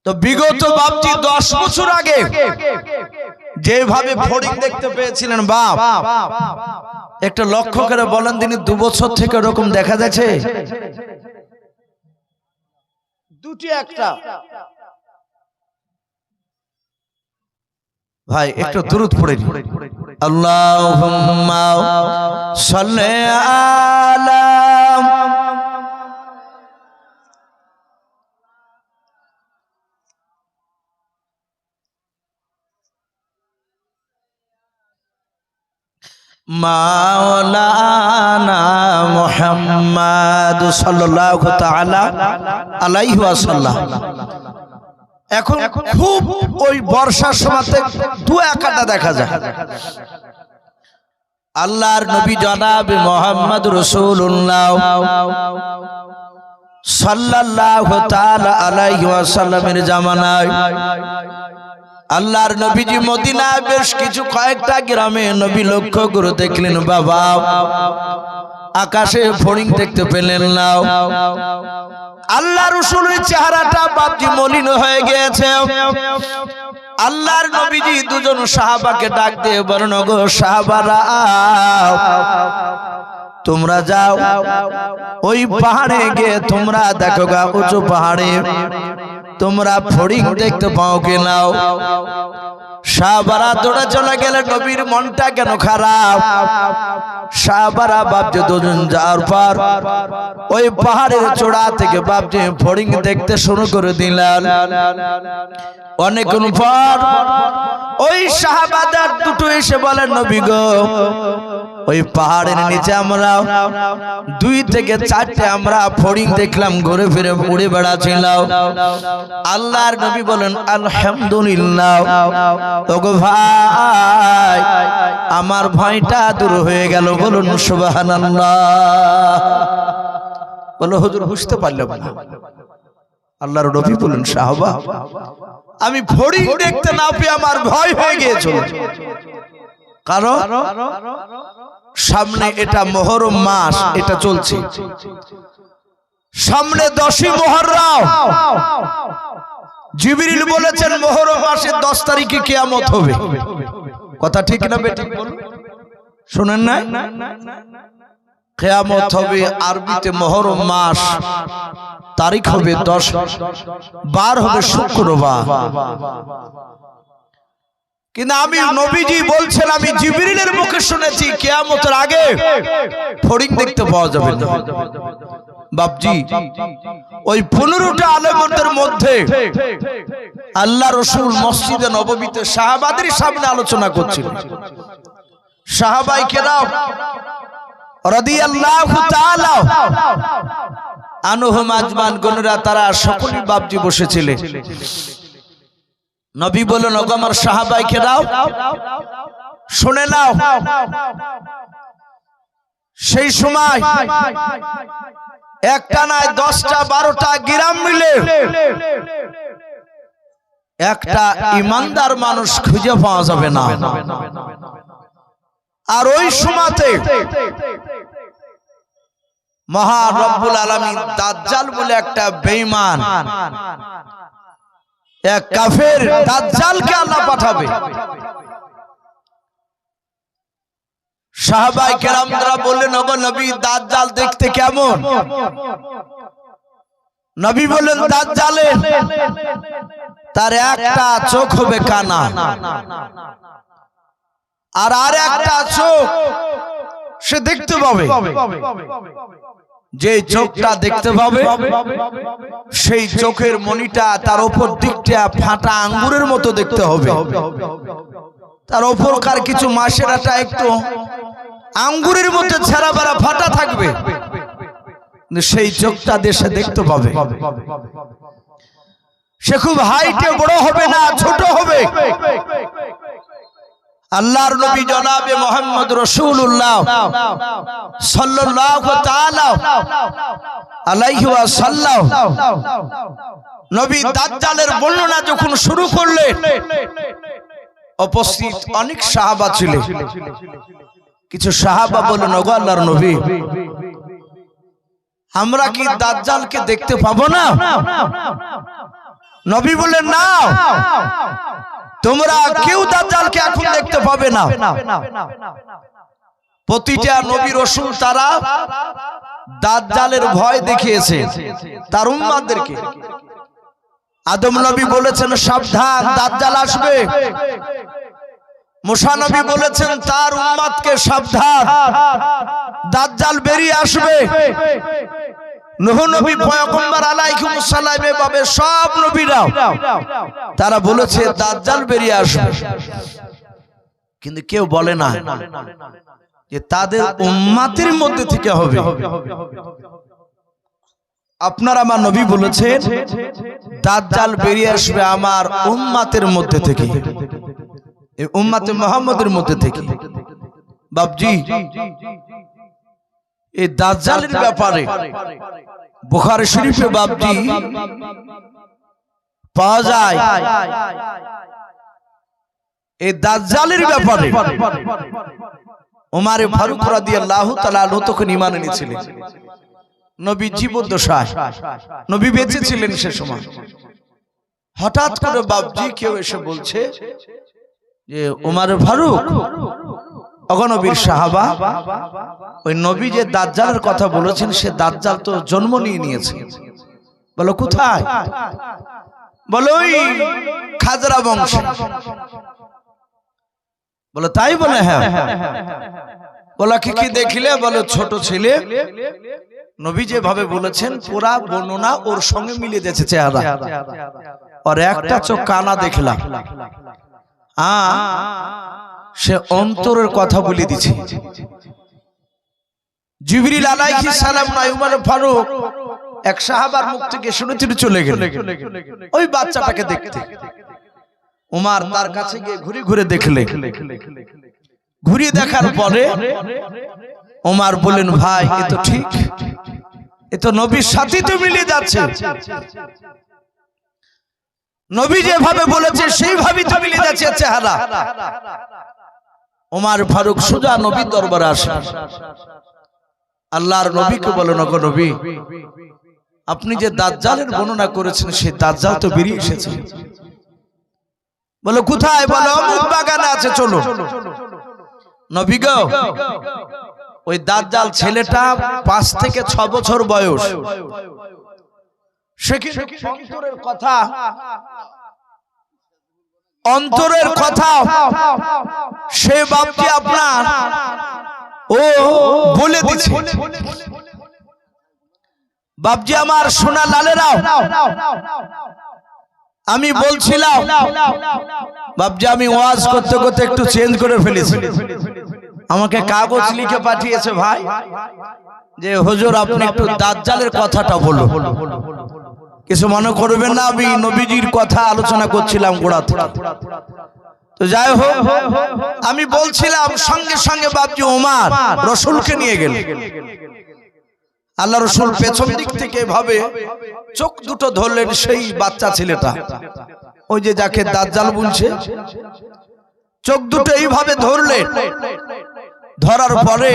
তো বিগত বাপজি 10 বছর আগে যেভাবে ফড়িং দেখতে পেয়েছিলেন বাপ, একটা লক্ষ্য করে বলেন তিনি 2 বছর থেকে এরকম দেখা যাচ্ছে? দুটি একটা ভাই একটু দুরূদ পড়ে আল্লাহুম্মা সাল্লি আলা মাওলানা মুহাম্মদ সাল্লাল্লাহু তাআলা আলাইহি ওয়াসাল্লাম। এখন খুব ওই বর্ষার সময়তে 2-1টা দেখা যায়। আল্লাহর নবী জনাব মুহাম্মদ রাসূলুল্লাহ সাল্লাল্লাহু তাআলা আলাইহি ওয়াসাল্লামের জামানায় আল্লাহর নবীজি মদিনায় বেশ কিছু কয়েকটা গ্রামে নবী লক্ষ্য করে দেখলেন বাবা আকাশে ফড়িং দেখতে পেলেন না। আল্লাহ রাসূলের চেহারাটা বাপজি মলিন হয়ে গিয়েছে। আল্লাহর নবীজি 2 জন সাহাবাকে ডাক দিয়ে বলেন, গো সাহাবারা তোমরা যাও ওই পাহাড়ে গিয়ে তোমরা দেখো গা উঁচু পাহাড়ে তোমরা ফড়িং দেখতে পাও কিনা। সাহাবারা দৌড়ে চলে গেলে নবীর মনটা কেন খারাপ। সাহাবারা বাপজি 2 জন যাওয়ার পর ওই পাহাড়ের চূড়া থেকে বাপজি ফড়িং দেখতে শুরু করে দিলেন। অনেকক্ষণ পর ওই সাহাবাদের দুটো এসে বলেন, নবী গো ওই পাহাড়ের নিচে আমরা 2 থেকে 4টে আমরা ফড়িং দেখলাম ঘুরে ফিরে উড়ে বেড়াচ্ছিলাম। আল্লাহর নবী বলেন আলহামদুলিল্লাহ, ওগো ভাই আমার ভয়টা দূর হয়ে গেল, বলুন সুবহানাল্লাহ। বলো হুজুর বুঝতে পারলাম না। আল্লাহর নবী বলেন সাহাবা আমি ফড়িং দেখতে না পেয়ে আমার ভয় হয়ে গিয়েছিল, কারণ সামনে এটা মুহররম মাস, এটা চলছে, সামনে 10ই মুহররম। জিবরিল বলেছেন মুহররম মাসের 10 তারিখে কিয়ামত হবে। কথা ঠিক না বেঠিক বলুন? শুনেন না? কিয়ামত হবে আরবিতে মুহররম মাস, তারিখ হবে 10, বার হবে শুক্রবার। কিন্তু আমি নবীজি বলছেন আমি জিবরিলের মুখে শুনেছি কিয়ামতের আগে ফড়িং দেখতে পাওয়া যাবে না। বাপজি ওই 15টা আলেমদের মধ্যে আল্লাহ রাসূল মসজিদে নববীতে সাহাবাদের সামনে আলোচনা করছিলেন। সাহাবায়ে কেরাম রাদিয়াল্লাহু তাআলা আনহুম আজমান গণরা তারা সকলেই বাপজি বসেছিলেন। নবী বলেন, ওগো আমার সাহাবায়ে কেরাম শুনে নাও। সেই সময় একটা নয় 10টা 12টা গ্রাম মিলে একটা ইমানদার মানুষ খুঁজে পাওয়া যাবে না। আর ওই সময়তে মহান রব্বুল আলামিন দাজ্জাল বলে একটা বেঈমান, এক কাফের দাজ্জালকে আল্লাহ পাঠাবে। সাহাবায়ে কেরামরা বললেন, ওগো নবী, দাজ্জাল দেখতে কেমন? নবী বললেন, দাজ্জালের তার একটা চোখ হবে কানা, আর একটা চোখ সে দেখতে পাবে। যে চোখটা দেখতে পাবে সেই চোখের মনিটা তার উপর দিকটা ফাটা আঙ্গুরের মতো দেখতে হবে। তার উপরকার কিছু মাসেরাটা একটু আঙ্গুরের মধ্যে ছেঁড়া বেড়া ফাটা থাকবে, সেই চোখটা দেশে দেখতে পাবে। সে খুব হাইটে বড় হবে না, ছোট হবে। আল্লাহর নবী জনাবে মুহাম্মদ রাসূলুল্লাহ সাল্লাল্লাহু তাআলা আলাইহি ওয়াসাল্লাম নবী দাজ্জালের বর্ণনা যখন শুরু করলেন, উপস্থিত অনেক সাহাবা ছিলেন। কিছু সাহাবা বললেন, ওগো আল্লাহর নবী, আমরা কি দাজ্জালকে দেখতে পাবো না? নবী বললেন, না, তোমরা কেউ দাজ্জালকে এখন দেখতে পাবে না। প্রতিটা নবী রাসূল তারা দাজ্জালের ভয় দেখিয়েছে তার উম্মতদেরকে। আদম নবী বলেছেন, সাবধান, দাজ্জাল আসবে। মুসা নবী বলেছেন তার উম্মতকে, সাবধান, দাজ্জাল বেরিয়ে আসবে। নূহ নবী পয়গম্বর আলাইহিস সালাম এভাবে সব নবীরা তারা বলেছে দাজ্জাল বেরিয়ে আসবে। কিন্তু কেউ বলে না যে তাদের উম্মতের মধ্যে থেকে হবে। আপনার আমার নবী বলেছেন দাজ্জাল বেরিয়ে আসবে আমার উম্মতের মধ্যে থেকে, এই উম্মতে মুহাম্মদের মধ্যে থেকে। বাবজি, এই দাজ্জালের ব্যাপারে বুখারী শরীফে বাবজি পাওয়া যায়, এই দাজ্জালের ব্যাপারে ওমর ফারুক রাদিয়াল্লাহু তাআলা আনহু তখন ঈমান এনেছিলেন। নবী জীবদ্দশায়, নবী বেঁচে ছিলেন সে সময়। হঠাৎ করে বাবজি কেউ এসে বলছে যে ওমর ফারুক, অগণবীর সাহাবা, ওই নবী যে দাজ্জালের কথা বলেছেন সে দাজ্জাল তো জন্ম নিয়েছে। বলো কোথায়? বলো ওই খাজরা বংশ। বলো তাই? বলে হ্যাঁ। বলা কি কি দেখলে? বলো ছোট ছেলে, নবী যেভাবে বলেছেন পুরা বর্ণনা ওর সঙ্গে মিলিয়ে দিয়েছে চেহারা। আর একটা চোখ কানা দেখলাম, সে অন্তরের কথা বলে দিছে। জিবরিল আলাইহিস সালাম নয়, উমর ফারুক এক সাহাবার মুখ থেকে শুনে তিনি চলে গেলেন ওই বাচ্চাটাকে দেখতে। উমর তার কাছে গিয়ে ঘুরে ঘুরে দেখলে। ঘুরিয়ে দেখার পরে উমর বললেন, ভাই এ তো ঠিক, এ তো নবীর সাথে তো মিলে যাচ্ছে। নবী যেভাবে বলেছে সেইভাবেই তো মিলে যাচ্ছে চেহারা। ওমর ফারুক সোজা নবীর দরবারে আসে। আল্লাহর নবীকে বলেন, ওগো নবী, আপনি যে দাজ্জালের বর্ণনা করেছেন সেই দাজ্জাল তো বেরিয়ে এসেছে। বলে কোথায়? বলে অমুক বাগানে আছে, চলো। নবী গো, ওই দাজ্জাল ছেলেটা 5 থেকে 6 বছর বয়স। সে কি অন্তরের কথা সে বাপকে আপনার ও বলে দিচ্ছে। বাপজি আমার সোনা লালেরাও, আমি বলছিলাম বাপজি, আমি ওয়াজ করতে করতে একটু চেঞ্জ করে ফেলেছি। আমাকে কাগজ লিখে পাঠিয়েছে ভাই যে হুজুর আপনি একটু দাজ্জালের কথাটা বলুন। কিছু মনে করবেন না, আমি নবীজির কথা আলোচনা করছিলাম গোড়া থেকে। তো যাই হোক, আমি বলছিলাম সঙ্গে সঙ্গে বাপজি ওমর রসুলকে নিয়ে গেলেন। আল্লাহ রসুল পেছন দিক থেকে এভাবে চোখ দুটো ধরলেন সেই বাচ্চা ছেলেটা, ওই যে যাকে দাজ্জাল বলছে, চোখ দুটো এইভাবে ধরলেন। ধরার পরে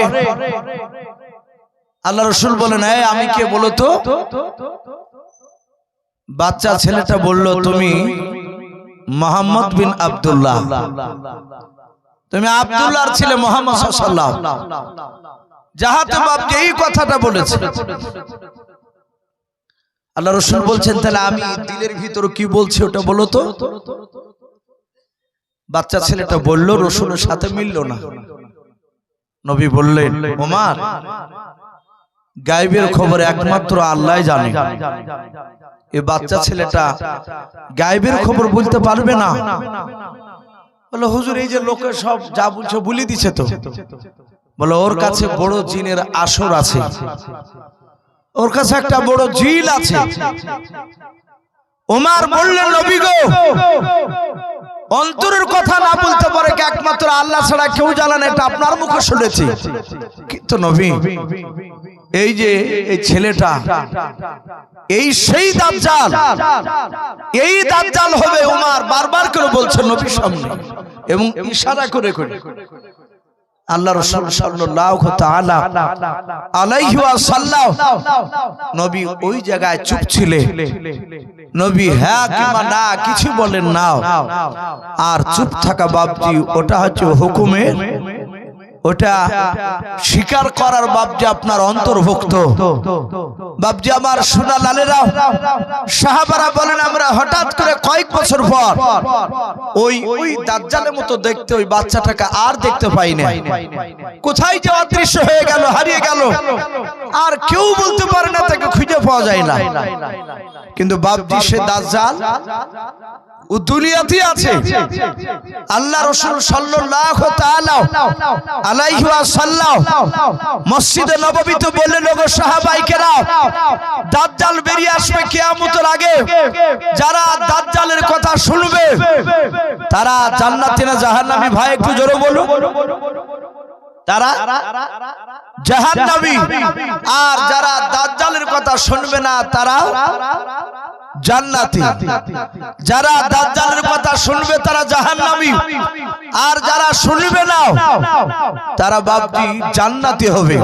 আল্লাহ রসুল বলেন, হ্যাঁ আমি কে বলো তো? বাচ্চা ছেলেটা বলল, তুমি মোহাম্মদ বিন আব্দুল্লাহ, তুমি আব্দুল্লাহর ছেলে মোহাম্মদ সাল্লাল্লাহু আলাইহি ওয়াসাল্লাম। যাহাতে বাপ যে এই কথাটা বলেছে, আল্লাহ রসুল বলছেন, তাহলে আমি দিলের ভিতর কি বলছি ওটা বলো তো। বাচ্চা ছেলেটা বলল, রসুলের সাথে মিলল না। নবী বললেন, ওমর, গায়েবের খবর একমাত্র আল্লাহ জানে। এই বাচ্চা ছেলেটা গায়েবের খবর বলতে পারবে না। বলে, হুজুর এই যে লোকের সব যা বলছে বলে দিছে তো। বলে, ওর কাছে বড় জিনের আসর আছে, ওর কাছে একটা বড় জিল আছে। ওমর বললেন, নবী গো, অন্তরের কথা না বলতে পারে একমাত্র আল্লাহ ছাড়া কেউ জানে না, এটা আপনার মুখে শুনেছি। কিন্তু নবী, এই যে এই ছেলেটা, এই সেই দাজ্জাল, এই দাজ্জাল হবে। ওমর বারবার করে বলছেন নবীর সামনে এবং ইশারা করে করে। আল্লাহ রাসূল সাল্লাল্লাহু তাআলা আলাইহি ওয়াসাল্লাম নবী ওই জায়গায় চুপ ছিলেন। নবী হ্যাঁ কিংবা না কিছু বলেন না। আর চুপ থাকা বাপজি, ওটা হচ্ছে হুকুমের, ওটা স্বীকার করার বাপজি আপনার অন্তর্ভুক্ত। বাপজি আমার সোনা লালেরা, সাহাবারা বলেন, আমরা হঠাৎ করে কয়েক বছর পর ওই দাজ্জালের মতো দেখতে ওই বাচ্চাটাকে আর দেখতে পাই না। কোথায় যে অদৃশ্য হয়ে গেল, হারিয়ে গেল, আর কেউ বলতে পারে না, তাকে খুঁজে পাওয়া যায় না। কিন্তু বাপজি সে দাজ্জাল ও দুনিয়াতে আছে। আল্লাহ রাসূল সাল্লাল্লাহু তাআলা আলাইহি ওয়াসাল্লাম মসজিদে নববীতে বললেন, ওগো সাহাবায়ে কেরাম, দাজ্জাল বেরিয়ে আসবে কিয়ামতের আগে। যারা দাজ্জালের কথা শুনবে তারা জান্নাতি না জাহান্নামী? ভাই একটু জোরে বলুন। তারা জাহান্নামী। আর যারা দাজ্জালের কথা শুনবে না তারা জান্নাতি। যারা দাজ্জালের কথা শুনবে তারা জাহান্নামী, আর যারা শুনবে না তারা বাপজি জান্নাতি হবে।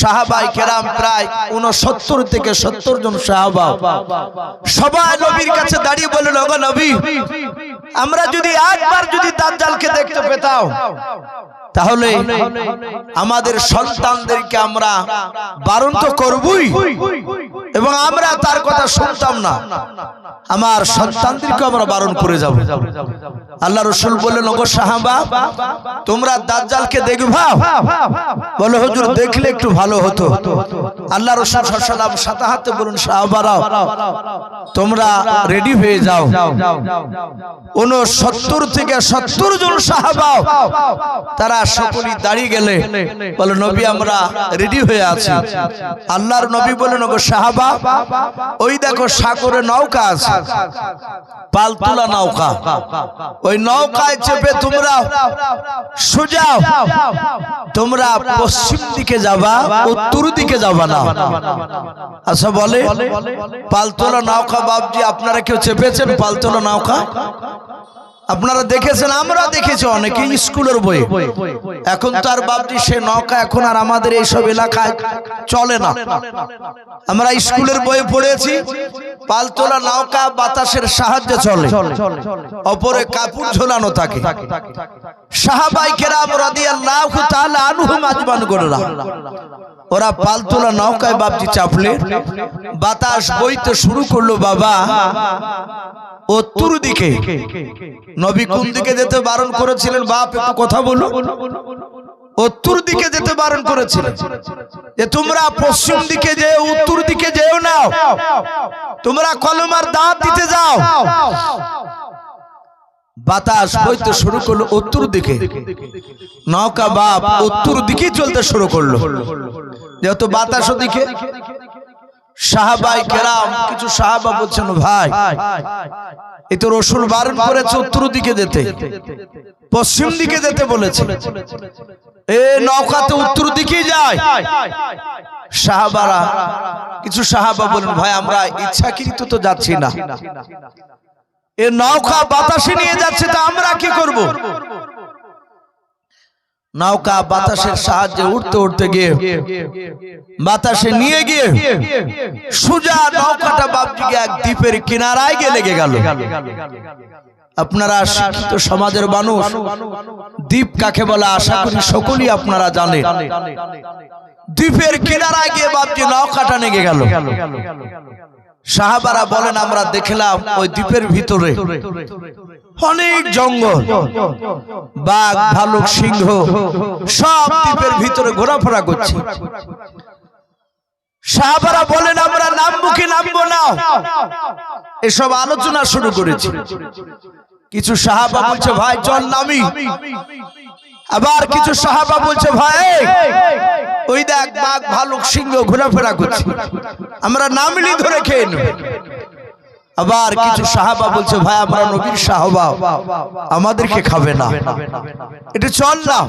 সাহাবায়ে কেরাম প্রায় 69 থেকে 70 জন সাহাবা সবাই নবীর কাছে দাঁড়িয়ে বললেন, ওগো নবী, আমরা যদি একবার যদি দাজ্জালকে দেখতে পেতাম তাহলে আমাদের সন্তানদেরকে আমরা বারণ তো করবই, এবং আমরা তার কথা শুনতাম না, আমার সন্তানদেরকে আমরা বারণ করে যাব। আল্লাহ রাসূল বললেন, ওগো সাহাবা, তোমরা দাজ্জালকে দেখবা? বলে, হুজুর দেখলে একটু ভালো হতো। আল্লাহ রাসূল সাল্লাল্লাহু আলাইহি ওয়াসাল্লাম সাথে হাতে বলুন, সাহাবারা তোমরা রেডি হয়ে যাও। 69 থেকে 70 জন সাহাবা তারা সকলেই দাঁড়িয়ে গেলে বলে, নবী আমরা রেডি হয়ে আছি। আল্লাহর নবী বলেন, ওগো সাহাবা, ওই দেখো সাগরে নৌকা আছে, পালতোলা নৌকা, ওই নৌকায় চেপে তোমরা সোজা তোমরা পশ্চিম দিকে যাবা, উত্তর দিকে যাবা না। আচ্ছা বলে, পালতোলা নৌকা বাপজি আপনারা কেউ চেপেছেন পালতোলা নৌকা? আপনারা দেখেছেন? আমরা দেখেছি অনেকে স্কুলের বই। এখন তো আর বাপজি সে নৌকা এখন আর আমাদের এইসব এলাকায় চলে না। আমরা স্কুলের বই পড়েছি পালতোলা নৌকা বাতাসের সাহায্যে চলে, উপরে কাপড় ঝোলানো থাকে। সাহাবায়ে কেরাম রাদিয়াল্লাহু তাআলা আনহুম আজমাইন ওরা পালতোলা নৌকায় বাপজি চাপলে বাতাস বইতে শুরু করলো। বাবা উত্তর দিকে। নবী কোন দিকে যেতে বারণ করেছিলেন? বাপ একটু কথা বলো। উত্তর দিকে যেতে বারণ করেছিলেন, যে তোমরা পশ্চিম দিকে যেও, উত্তর দিকে যেও না, তোমরা কলমার দাঁত দিতে যাও। বাতাস বইতে শুরু করলো উত্তর দিকে, নৌকা বাপ উত্তর দিকে চলতে শুরু করলো। যেহেতু বাতাস ওদিকে, সাহাবায়ে কেরাম কিছু সাহাবা বলছেন ভাই এই তো রাসূল বারণ করেছে উত্তর দিকে যেতে, পশ্চিম দিকে যেতে বলেছে, এই নৌকাতে উত্তর দিকে যায়। সাহাবারা কিছু সাহাবা বলেন ভাই আমরা ইচ্ছাকৃত তো যাচ্ছি না, এই নৌকা বাতাসে নিয়ে যাচ্ছে, তা আমরা কি করব? নৌকা বাতাসের সাহায্যে উঠতে উঠতে গিয়ে বাতাসে নিয়ে গিয়ে সোজা নৌকাটা বাপজিকে এক দ্বীপের কিনারায় গিয়ে লেগে গেল। আপনারা শিক্ষিত সমাজের মানুষ, দ্বীপ কাকে বলে আশা করি সকলেই আপনারা জানেন। দ্বীপের কিনারায় গিয়ে বাপজি নৌকাটা লেগে গেল। সাহাবারা বলেন আমরা দেখলাম ওই দ্বীপের ভিতরে অনেক জঙ্গল, বাঘ ভালুক সিংহ সব দ্বীপের ভিতরে ঘোরাফেরা করছে। সাহাবারা বলেন আমরা নামবো কি নামবো না, এসব আলোচনা শুরু করেছে। কিছু সাহাবা বলছে ভাই চল নামি, আবার কিছু সাহাবা বলছে ভাই ওই দেখ বাঘ ভালুক সিংহ ঘোরাফেরা করছে, আমরা নামলি ধরে খেয়ে নেব। আবার কিছু সাহাবা বলছে ভাই আমরা নবীর সাহাবা, আমাদেরকে খাবে না, এটা চল না।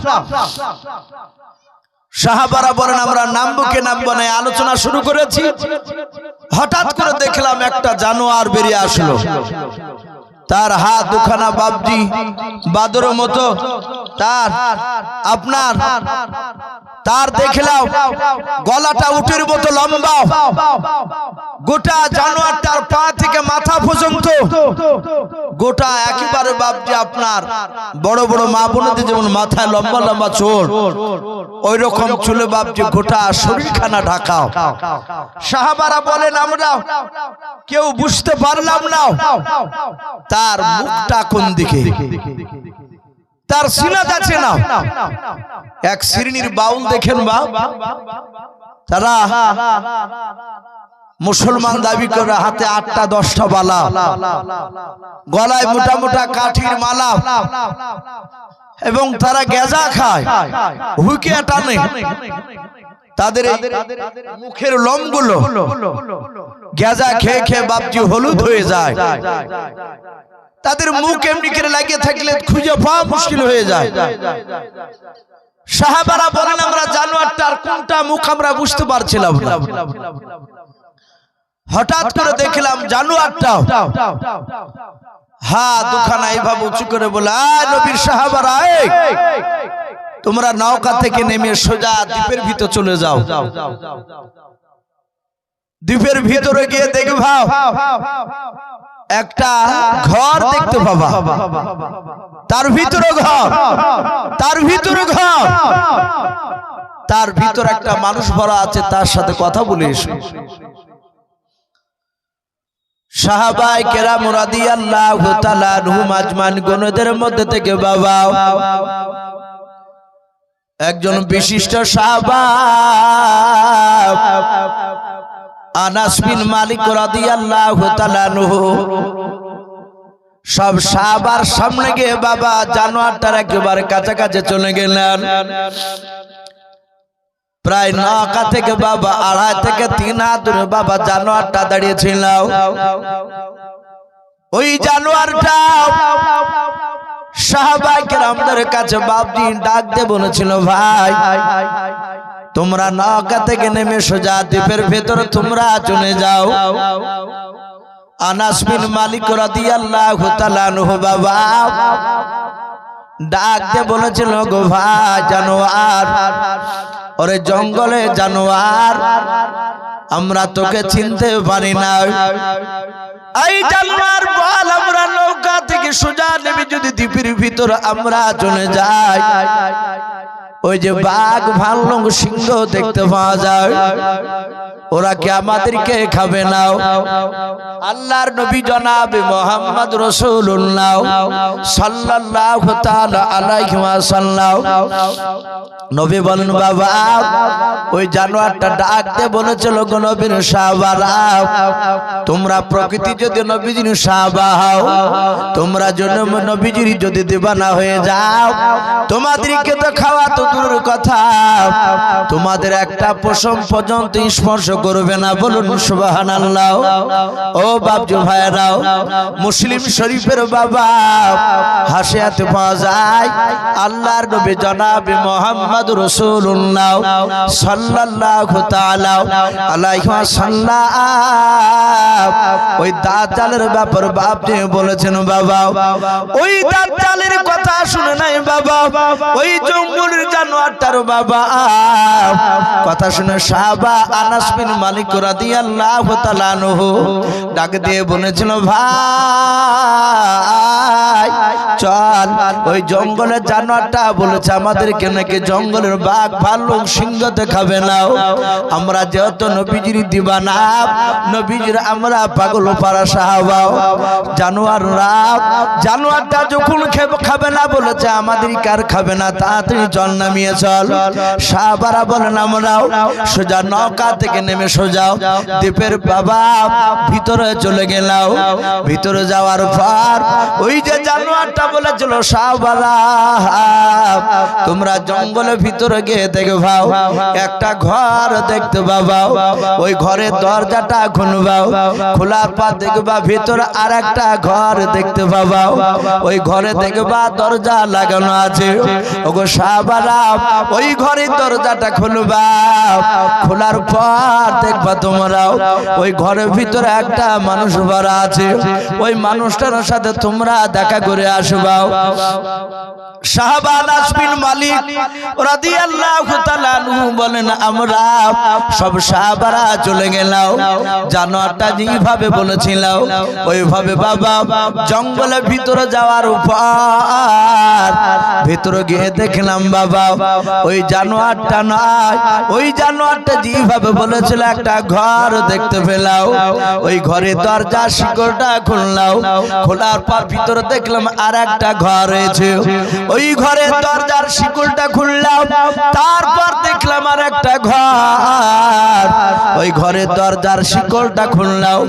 সাহাবারা বলেন আমরা নামবো কে নামবো না, আলোচনা শুরু করেছি। হঠাৎ করে দেখলাম একটা জানোয়ার বেরিয়ে আসলো, তার হাত দুখানা বাপজি বাদরের মতো, তার দেখলাম গলাটা উটের মতো লম্বা, গোটা জানোয়ারটার পা থেকে মাথা পর্যন্ত গোটা একেবারে বাপজি আপনার বড় বড় মা বোনদের যেমন মাথায় লম্বা লম্বা চুল, ওই রকম চুলে বাপজি গোটা শরীরখানা ঢাকা। সাহাবারা বলেন আমরা কেউ বুঝতে পারলাম না তার মুখটা কোন দিকে, তার সিনা যাচ্ছে না। এক শ্রেণীর বাউল দেখেন বা তারা মুসলমান দাবি করে, হাতে 8টা 10টা বালা, গলায় মোটা মোটা কাঠির মালা, এবং তারা গেজা খায়, হুইকে টানে। তাদের মুখের লোমগুলো গেজা খেয়ে খেয়ে বাপজি হলুদ হয়ে যায়, তাদের মুখ এমনি করে লাগিয়ে থাকলে খুঁজে পাওয়া মুশকিল হয়ে যায়। সাহাবারা বলেন আমরা জানোয়ারটার কোনটা মুখ আমরা বুঝতে পারছিলাম না। হঠাৎ করে দেখলাম জানোয়ারটা হাত দুখানা এইভাবে উঁচু করে বলে নবীর সাহাবারা তোমরা নৌকা থেকে নেমে সোজা দ্বীপের ভিতর চলে যাও। দ্বীপের ভিতরে গিয়ে দেখবা একটা ঘর দেখতে পাবা, তার ভিতরে ঘর, তার ভিতরে ঘর, তার ভিতর একটা মানুষ ভরা আছে, তার সাথে কথা বলে এসো। সাহাবায়ে কেরাম রাদিয়াল্লাহু তাআলা আনহুম আজমাইন গণদের মধ্যে থেকে বাবা একজন বিশিষ্ট সাহাবা আনাস বিন মালিক রাদিয়াল্লাহু তাআলা আনহু সব সাহাবার সামনে গিয়ে বাবা জানোয়ারটার একেবারে কাছাকাছি চলে গেলেন। প্রায় নৌকা থেকে বাবা 2.5 থেকে 3 হাত দূরে বাবা জানোয়ারটা দাঁড়িয়ে ছিল। ওই জানোয়ারটা সাহাবায়ে কেরামদের কাছে বাপজি ডাক দিয়ে বলেছিল ভাই তোমরা নৌকা থেকে নেমে সোজা দ্বীপের ভেতরে তোমরা চলে যাও। আনাস বিন মালিক রাদিয়াল্লাহু তাআলা আনহু বাবা ডাক দিয়ে বলেছিল গো ভাই জানোয়ার, ওরে জঙ্গলে জানোয়ার আমরা তোকে চিনতে পারি না, এই জানোয়ার বল আমরা নৌকা থেকে সোজা নেমে যদি দ্বীপের ভিতর আমরা চলে যাই ওই যে বাঘ ভাল্লুক সিংহ দেখতে পাওয়া যায় ওরা কি আমাদেরকে খাবে না? আল্লাহর নবী জনাবে মুহাম্মদ রাসূলুল্লাহ সাল্লাল্লাহু তাআলা আলাইহি ওয়াসাল্লাম নবী বলেন বাবা ওই জানোয়ারটা ডাকতে বলেছিল গো নবীর সাহাবারা তোমরা প্রকৃতি যদি নবীজির সাহাবা হও, তোমরা জন্ম নবীজির যদি দিবানা হয়ে যাও, তোমাদেরকে তো খাওয়া তো দূরের কথা, তোমাদের একটা পশম পর্যন্ত স্পর্শ করবে না, বলুন সুবহানাল্লাহ। ও বাপজি ভাইরাও, মুসলিম শরীফের বাবা হাসিয়াতে পাওয়া যায় আল্লাহর নবী জনাবে মুহাম্মদ রাসূলুল্লাহ সাল্লাল্লাহু তাআলা আলাইহি ওয়াসাল্লাম ওই দাজ্জালের ব্যাপার বাপজি বলেছেন বাবা। ওই দাজ্জালের কথা শুনে নাই বাবা, ওই জঙ্গলের জানোয়ারটার বাবা কথা শুনে সাহাবা আনাস বিন মালিক রাদিয়াল্লাহু তাআলা আনহু ডাক দিয়ে বলেছিল, ভাই চল, ওই জঙ্গলের জানোয়ারটা বলেছে আমাদেরকে নাকি জঙ্গলের বাঘ ভাল্লুক সিংহ দেখাবে না। আমরা যেহেতু নবীজির দিবানা, নবীজির আমরা পাগল পারা সাহাবা, জানোয়ারটা যখন খাবে না বলেছে আমাদের কার খাবে না, তাড়াতাড়ি জল নামিয়ে চল। সাহাবারা বলেন আমরাও সোজা নৌকা থেকে নেমে সোজা দ্বীপের বাবা ভিতরে চলে গেলাম। ভিতরে যাওয়ার পর ওই যে জানোয়ারটা বলেছিল, সাহাবারা তোমরা জঙ্গলের ভিতরে গিয়ে দেখে ভাও একটা ঘর দেখতে পাবাও, ওই ঘরের দরজাটা খুলবাও, খোলার পর দেখবা ভিতরে আর একটা ঘর দেখতে পাবাও, ওই ঘরে দেখবা দরজা লাগানো আছে। ওগো সাহাবারা ওই ঘরের দরজাটা খুলবা, খোলার পর দেখবা তোমরাও ওই ঘরের ভিতরে একটা মানুষ ভরা আছে, ওই মানুষটার সাথে তোমরা দেখা করে আসবাও। সাহাবা আনাস বিন মালিক রাদিয়াল্লাহু তাআলা আনহু বলেন আমরা সব সাহাবারা চলে গেলাম। জানোয়ারটা যেভাবে বলেছিল ওইভাবে বাবা জঙ্গলের ভিতরে যাওয়ার পর ভিতরে গিয়ে দেখলাম বাবা ওই জানোয়ারটা নয়, ওই জানোয়ারটা যেভাবে বলেছিল একটা ঘর দেখতে পেলাম। ওই ঘরের দরজা শিকলটা খুললাম, খোলার পর ভিতরে দেখলাম আর একটা ঘর রয়েছে। ওই ঘরের দরজার শিকলটা খুললাম, তারপর দেখলাম আর একটা ঘর। ওই ঘরের দরজার শিকলটা খুললাম,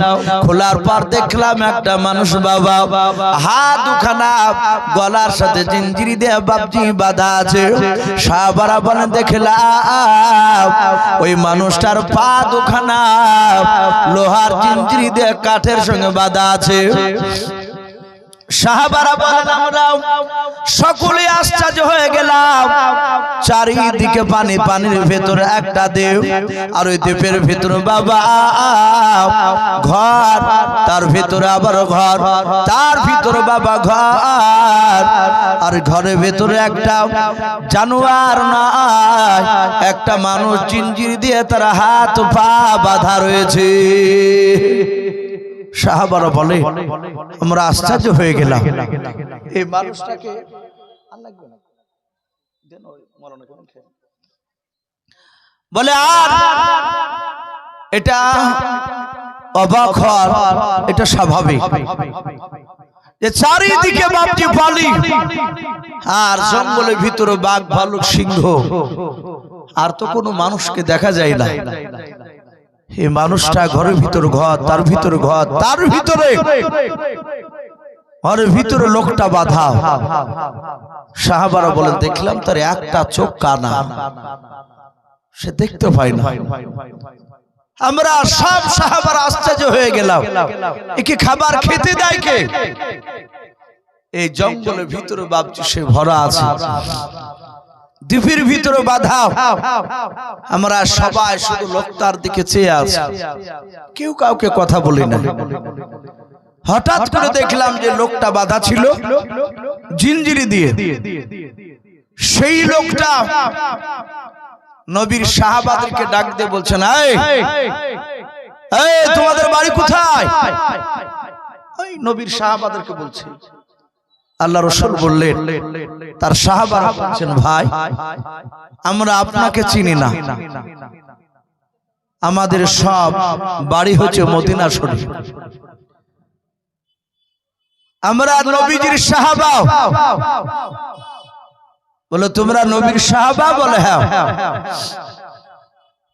খোলার পর দেখলাম একটা মানুষ বাবা হাত দুখানা গলার সাথে জিঞ্জিরি দিয়ে বাপজি বাঁধা আছে। সাহাবারা বলেন দেখলাম ওই মানুষটার পা দুখানা লোহার জিঞ্জিরি দিয়ে কাঠের সঙ্গে বাঁধা আছে। সাহাবারা বলেন আমরাও সকলে আশ্চর্য হয়ে গেলাম। চারিদিকে পানি, পানির ভেতরে একটা দ্বীপ, আর ওই দ্বীপের ভেতরে বাবা ঘর, তার ভেতরে আবার ঘর, তার ভিতরে বাবা ঘর, আর ঘরের ভেতরে একটা জানোয়ার নয় একটা মানুষ জিঞ্জির দিয়ে তার হাত পা বাঁধা রয়েছে। সাহাবারা বলে আমরা আশ্চর্য হয়ে গেলাম, এই মানুষটাকে বলে আর এটা অবাক হওয়ার এটা স্বাভাবিক যে চারিদিকে বাপজি বালি আর জঙ্গলের ভিতরে বাঘ ভালুক সিংহ, আর তো কোনো মানুষকে দেখা যায় না। এই মানুষটা ঘরের ভিতর ঘর, তার ভিতরে ঘর, তার ভিতরে ঘরের ভিতরে লোকটা বাঁধা। সাহাবারা বলেন দেখলাম তার একটা চোখ কানা, সে দেখতে পায় না। আমরা সব সাহাবারা আশ্চর্য হয়ে গেলাম, একে খাবার খেতে দেয় কে? এই জঙ্গলের ভিতরে বাপজি সে ভরা আছে, দ্বীপের ভিতরে বাধা। আমরা সবাই শুধু লোকটার দিকে চেয়ে আছি, কেউ কাউকে কথা বলি না। হঠাৎ করে দেখলাম যে লোকটা বাধা ছিল জিঞ্জিরি দিয়ে। সেই লোকটা নবীর সাহাবাদেরকে ডাক দিয়ে বলছেন, এই তোমাদের বাড়ি কোথায়? ওই নবীর সাহাবাদেরকে বলছে। আল্লাহ রাসূল বললেন, তার সাহাবারা বলছেন ভাই আমরা আপনাকে চিনি না, আমাদের সব বাড়ি হচ্ছে মদিনা শরীফ, আমরা নবীজির সাহাবা। বলে তোমরা নবীর সাহাবা? বলে হ্যাঁ।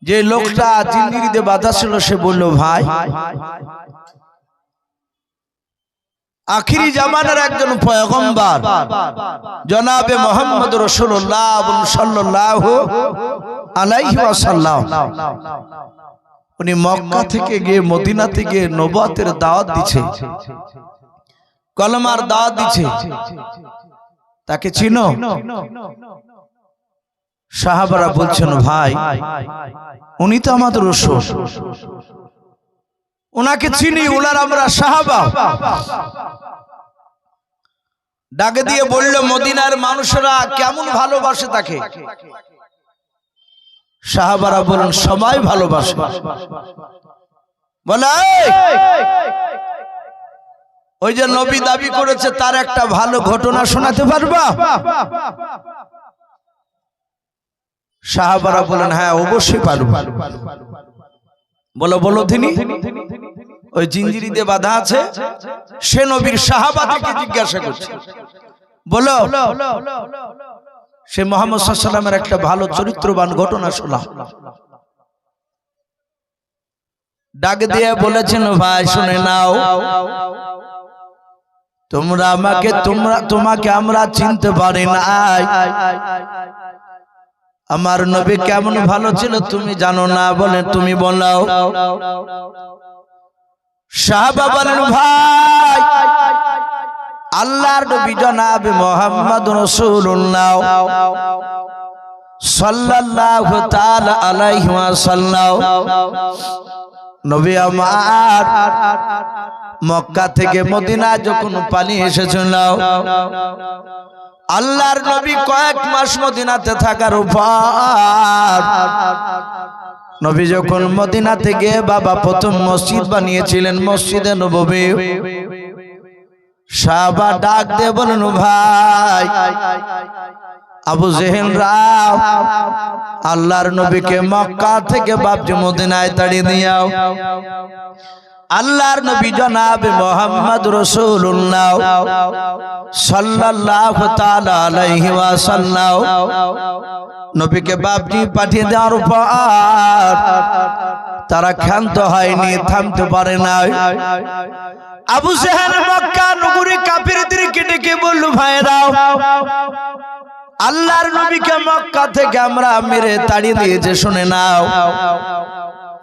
যে লোকটা জিঞ্জিরিতে বাঁধা ছিল সে বলল ভাই আখিরি জামানার একজন পয়গম্বর জনাবে মুহাম্মদ রাসূলুল্লাহ সাল্লাল্লাহু আলাইহি ওয়াসাল্লাম উনি মক্কা থেকে গিয়ে মদিনা থেকে নবুয়তের দাওয়াত দিচ্ছে, কলমার দাওয়াত দিচ্ছে। তাকে চিনো? সাহাবারা বলছেন ভাই উনি তো আমাদের রাসূল, ওনাকে চিনি, ওনার আমরা সাহাবা। ডাকে দিয়ে বলল মদিনার মানুষরা কেমন ভালোবাসে তাকে। সাহাবারা বলেন সবাই ভালোবাসে। বলে ওই যে নবী দাবি করেছে তার একটা ভালো ঘটনা শোনাতে পারবা? সাহাবারা বলেন হ্যাঁ অবশ্যই পারবো। বলো বলো তিনি। ওই জিঞ্জিরি দিয়ে বাঁধা আছে সে নবীর সাহাবা থেকে জিজ্ঞাসা করছে, বলো সে মুহাম্মদ সাল্লাল্লাহু আলাইহি ওয়াসাল্লামের একটা ভালো চরিত্রবান ঘটনা শোনা। ডাক দিয়ে বলেছেন ভাই শুনে নাও, তোমাকে আমরা চিনতে পারি নাই, আমার নবী কেমন ভালো ছিল তুমি জানো না, বলে তুমি বলাও। সাহাবা বলেন ভাই আল্লাহর নবী জনাব মুহাম্মদ রাসূলুল্লাহ সাল্লাল্লাহু তাআলা আলাইহি ওয়াসাল্লাম নবী আমার মক্কা থেকে মদিনা যখন পালিয়ে এসেছিল, আল্লাহর নবী কয়েক মাস মদিনাতে থাকার পর নবী যখন মদিনা থেকে বাবা প্রথম মসজিদ বানিয়েছিলেন, মসজিদে নববী, সাহাবা ডাক দিয়ে বলেন ভাই আবু জেহেল রাও আল্লাহর নবীকে মক্কা থেকে বাপজি মদিনায় তাড়িয়ে দিয়াও। আল্লাহর নবী জনাব মুহাম্মদ রাসূলুল্লাহ সাল্লাল্লাহু তাআলা আলাইহি ওয়াসাল্লাম নবীকে বাপজি পাঠিয়ে দেওয়ার পর তারা ক্ষান্ত হয়নি, থামতে পারে না। আবু জেহেল মক্কা নগরী কাফিরদেরকে ডেকে বলল ভাইরা আল্লাহর নবীকে মক্কা থেকে আমরা মেরে তাড়িয়ে দিয়েছে, শুনে নাও।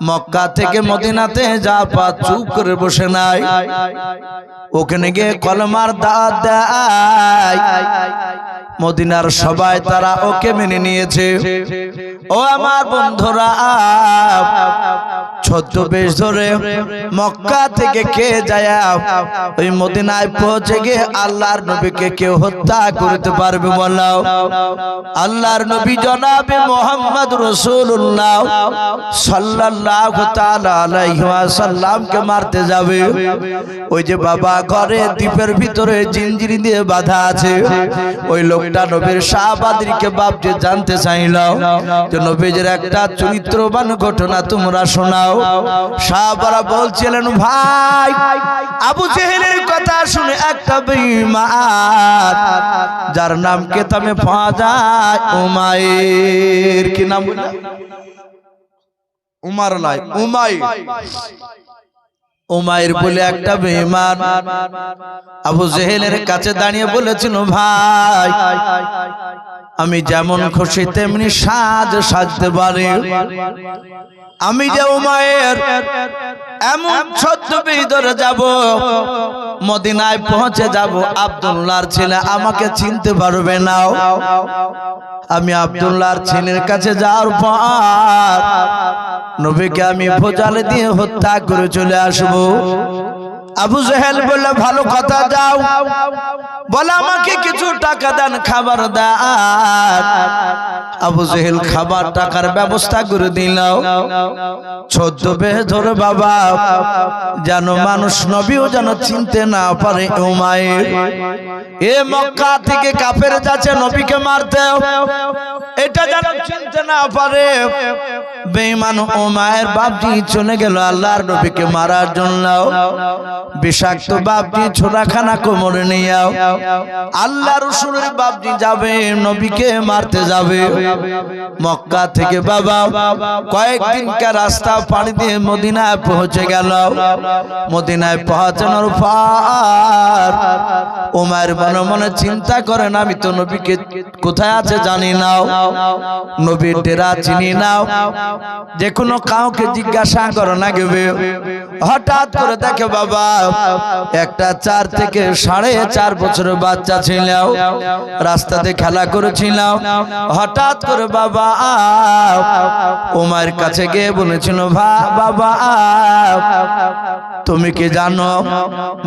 মক্কা থেকে মদিনাতে যা পা চুপ করে বসে নাই, ওখানে গিয়ে কলমার দাওয়াত দেয়। মদিনার সবাই তারা ওকে মেনে নিয়েছে। ও আমার বন্ধুরা, ছদ্মবেশ ধরে মক্কা থেকে কে যায় ওই মদিনায় পৌঁছে গিয়ে আল্লাহর নবীকে কেউ হত্যা করতে পারবে? বলাও। আল্লাহর নবী জনাবে মুহাম্মদ রাসূলুল্লাহ সাল্লাল্লাহু তাআলা আলাইহি ওয়াসাল্লামকে মারতে যাবে, ওই যে বাবা ঘরে দ্বীপের ভিতরে জিঞ্জিরি দিয়ে বাঁধা আছে, ওই লোকটা নবীর সাহাবাদেরকে বাপজি জানতে চাইল যে নবীর একটা চরিত্রবান ঘটনা তোমরা শোনাও। সাহাবারা বলছিলেন ভাই আবু জেহেলের কথা শুনে একটা বেঈমান যার নাম কেতাবে পাওয়া যায় উমাইর, কি নাম বলে? উমার লাই উমাইর। উমাইর বলে একটা বেঈমান আবু জেহেলের কাছে দাঁড়িয়ে বলেছিল ভাই আমি যেমন খুশি তেমনি সাজতে পারি, আমি যে উমাইর এমন ছদ্মবেশ ধরে যাব, মদিনায় পৌঁছে যাব, আব্দুল্লাহর ছেলে আমাকে চিনতে পারবে না। আমি আব্দুল্লাহর ছেলের কাছে যাওয়ার পর নবীকে আমি ভোজালে দিয়ে হত্যা করে চলে আসবো। আবু জেহেল বলল ভালো কথা, যাও। বলে আমাকে কিছু টাকা দেন, খাবার দেন। আবু জেহেল খাবার টাকার ব্যবস্থা করে দিল। ছদ্মবেশ ধরে বাবা যেন মানুষ নবীও যেন চিনতে না পারে উমাইর। এ মক্কা থেকে কাফের যাচ্ছে নবীকে মারতে, এটা যেন চিনতে না পারে। বেঈমান উমাইর বাপজি চলে গেল আল্লাহর নবীকে মারার জন্য। বিষাক্ত বাপজি ছোড়াখানা কোমরে নিয়ে আল্লাহ রাসূলের বাপজি যাবে নবীকে মারতে যাবে মক্কা থেকে বাবা কয়েকদিনকার রাস্তা পাড়ি দিয়ে মদিনায় পৌঁছে গেল মদিনায় পৌঁছানোর পর ওমর মনে মনে চিন্তা করেন আমি তো নবীকে কোথায় আছে জানি না নবীর ডেরা চিনি না যে কোনো কাউকে জিজ্ঞাসা করো না গেবে হঠাৎ করে দেখে বাবা একটা 4 থেকে 4.5 বছরের বাচ্চা ছিল রাস্তাতে খেলা করেছিল হঠাৎ করে বাবা ওমর কাছে গিয়ে বলেছিল বাবা তুমি কি জানো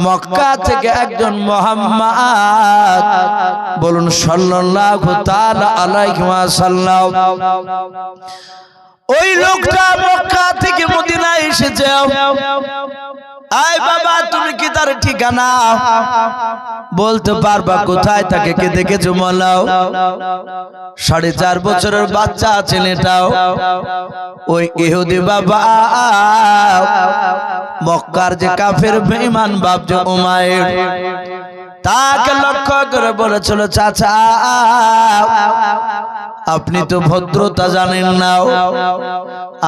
মক্কা থেকে একজন মুহাম্মদ বলুন সাল্লাল্লাহু তাআলা আলাইহি ওয়াসাল্লাম ওই লোকটা মক্কা থেকে মদিনায় এসেছে আয় বাবা তুমি কি তার ঠিকানা বলতে পারবা কোথায় তাকে কে দেখেছো বলো 4.5 বছরের বাচ্চা ছেলেটাও ওই ইহুদি বাবা মক্কার যে কাফের বেঈমান বাপ যে উমাইর তাকে লক্ষ্য করে বলেছিল চাচা আপনি তো ভদ্রতা জানেন না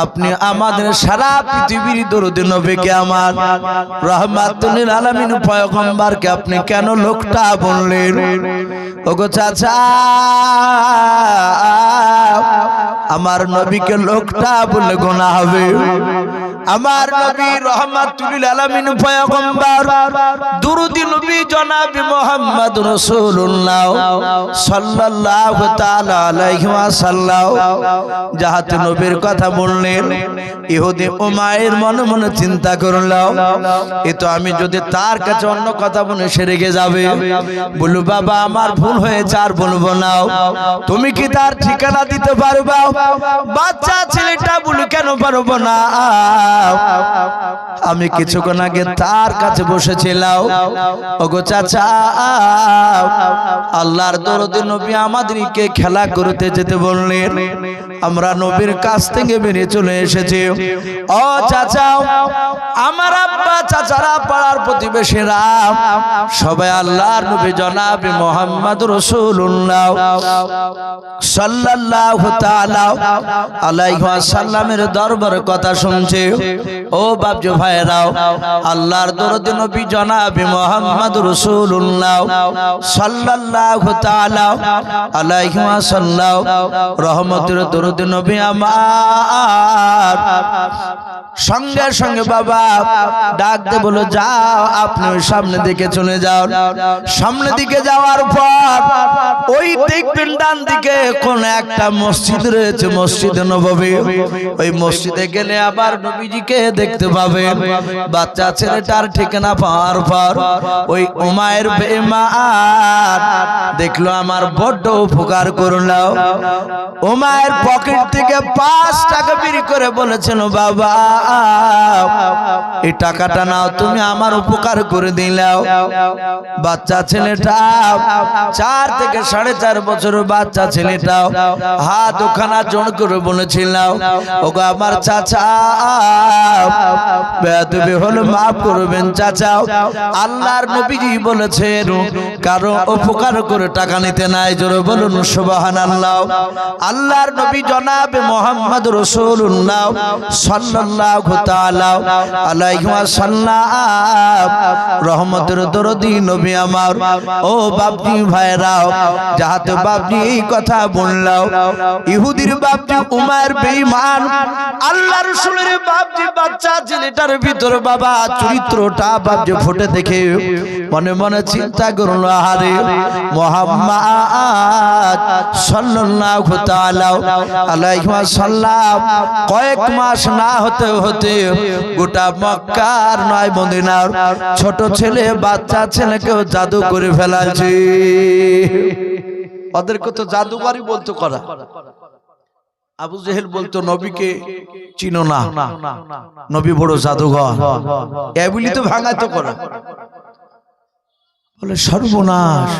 আপনি আমাদের সারা পৃথিবীর দরুদ নবীকে আমার রাহমাতুল লিল আলামিন পয়গম্বরকে আপনি কেন লোকটা বললেন ওগো চাচা আমার নবীকে লোকটা বলে গোনা হবে আমার নবী রাহমাতুল লিল আলামিন পয়গম্বর দুরূদি নবী জনাব মুহাম্মদ রাসূলুল্লাহ সাল্লাল্লাহু তাআলা আলাইহি ওয়াসাল্লাম যাহাতে নবীর কথা বললেন ইহুদি উমাইর মনে মনে চিন্তা করলো এ তো আমি যদি তার কাছে অন্য কথা বলে সে রেগে যাবে বলু বাবা আমার ভুল হয়েছে আর বলবো না তুমি কি তার ঠিকানা দিতে পারবা বাচ্চা ছেলেটা বলে কেন পারবো না আমি কিছুক্ষণ আগে তার কাছে বসেছিলাম ওগো চাচা আল্লাহর দরদে নবী আমাদেরকে খেলা করতে যেতে বললেন আমরা নবীর কাছ থেকে বেরিয়ে চলে এসেছি ও চাচা আমার আব্বা চাচারা পাড়ার প্রতিবেশীরা সবাই আল্লাহর নবী জনাব মুহাম্মদ রাসূলুল্লাহ সাল্লাল্লাহু তাআলা আলাইহি ওয়াসাল্লামের দরবারে কথা শুনছে ও বাপজি ভাইরাও আল্লাহর দরদে নবী জনাব মুহাম্মদ রাসূলুল্লাহ সাল্লাল্লাহু তাআলা আলাইহি ওয়াসাল্লাম রহমতের দরুদ নবী আমার সঙ্গে সঙ্গে বাবা ডাক দে বলো যাও আপনি ওই সামনে দিকে চলে যাও সামনে দিকে যাওয়ার পর ওই দেখবেন ডান দিকে কোন একটা মসজিদ রয়েছে মসজিদ নববী ওই মসজিদে গেলে আবার নবীজিকে দেখতে পাবেন বাচ্চা ছেলেটার ঠিকানা পাওয়ার পর ওই উমাইর বেঈমান দেখলো আমার বড় উপকার করলো উমাইর পকেট থেকে 5 টাকা বের করে বলেছিল বাবা এই টাকাটা নাও তুমি আমার উপকার করে দিলাও বাচ্চা ছেলেটা 4 থেকে 4.5 বছরের বাচ্চা ছেলেটাও হাত ওখানা জোড় করে বলেছিলাম ওগো আমার চাচা বেয়াদবি হলো মাফ করবেন চাচা আল্লাহর নবীজি বলেছেন কারো উপকার করে টাকা নিতে নাই জোরে বলুন সুবহানাল্লাহ আল্লাহর নবী জনাব মুহাম্মদ রাসূলুল্লাহ সাল্লাল্লাহু তাআলা আলাইহি ওয়াসাল্লাম রহমতের দরদি নবী আমার ও বাপজি ভাইরা যাহাতে বাপজি এই কথা বললাম ইহুদির বাপজি উমাইর বেঈমান আল্লাহর রাসূলের বাপজি বাচ্চা ছেলেটার ভিতর বাবা চরিত্রটা বাপজি ফুটে দেখে মনে মনে চিন্তা করলো আরে মুহাম্মদ সাল্লাল্লাহু তাআলা আলাইহি ওয়াসাল্লাম কয়েক মাস না হতে হতে গোটা মক্কার নয় মদিনার ছোট ছেলে বাচ্চা ছেলেকেও জাদু করে ফেলাছে ওদেরকে তো জাদুকরই বলতো করা আবু জেহেল বলতো নবীকে চিনো না নবী বড় জাদুঘর এগুলি তো ভাঙাইতো করা বলে সর্বনাশ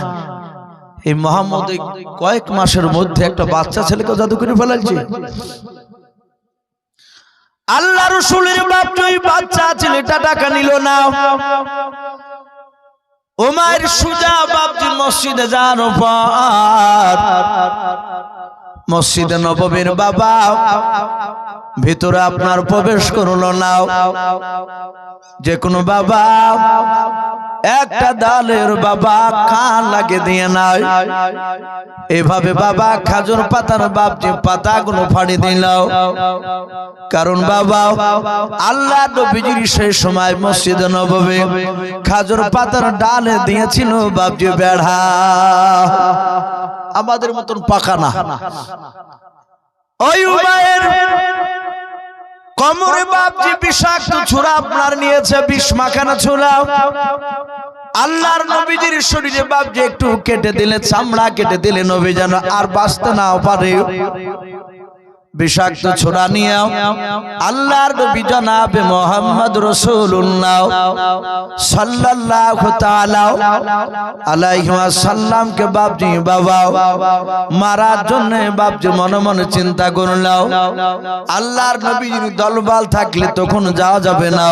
এই মুহাম্মদ কয়েক মাসের মধ্যে একটা বাচ্চা ছেলেকে জাদু করে ফেলাচ্ছে আল্লাহ রাসূলের বাপ ওই বাচ্চা ছেলেটা টাকা নিল না উমাইর সুজা বাপজি মসজিদে যাওয়ার পর মসজিদে নববীর বাবা ভিতরে আপনার প্রবেশ করলো না। যে কোনো বাবা একটা ডালের বাবা কান লাগে দিয়ে নাই, এভাবে বাবা খাজুর পাতার বাপজি পাতাগুলো ফাড়ি দিল। কারণ বাবা আল্লাহ নবীজির সেই সময় মসজিদে নববী খাজুর পাতার ডালে দিয়েছিল বাপজি বেড়া, আমাদের মতন পাকা না। ওই উমাইর কোমরে বাপজি বিষাক্ত ছুরা আপনার নিয়েছে, বিষ মাখানো ছুরা। আল্লাহর নবীজির শরীরে বাপজি একটু কেটে দিলে, চামড়া কেটে দিলে নবী যেন আর বাঁচতে না পারে। বিষাক্ত ছোড়া নিয়ে আল্লাহর নবী জনাবে মুহাম্মদ রাসূলুল্লাহ সাল্লাল্লাহু তাআলা আলাইহি ওয়াসাল্লাম কে বাপজি বাবা মারার জন্য বাপজি মনে মনে চিন্তা করল। আল্লাহর নবীর দলবল থাকলে তখন যাওয়া যাবে না,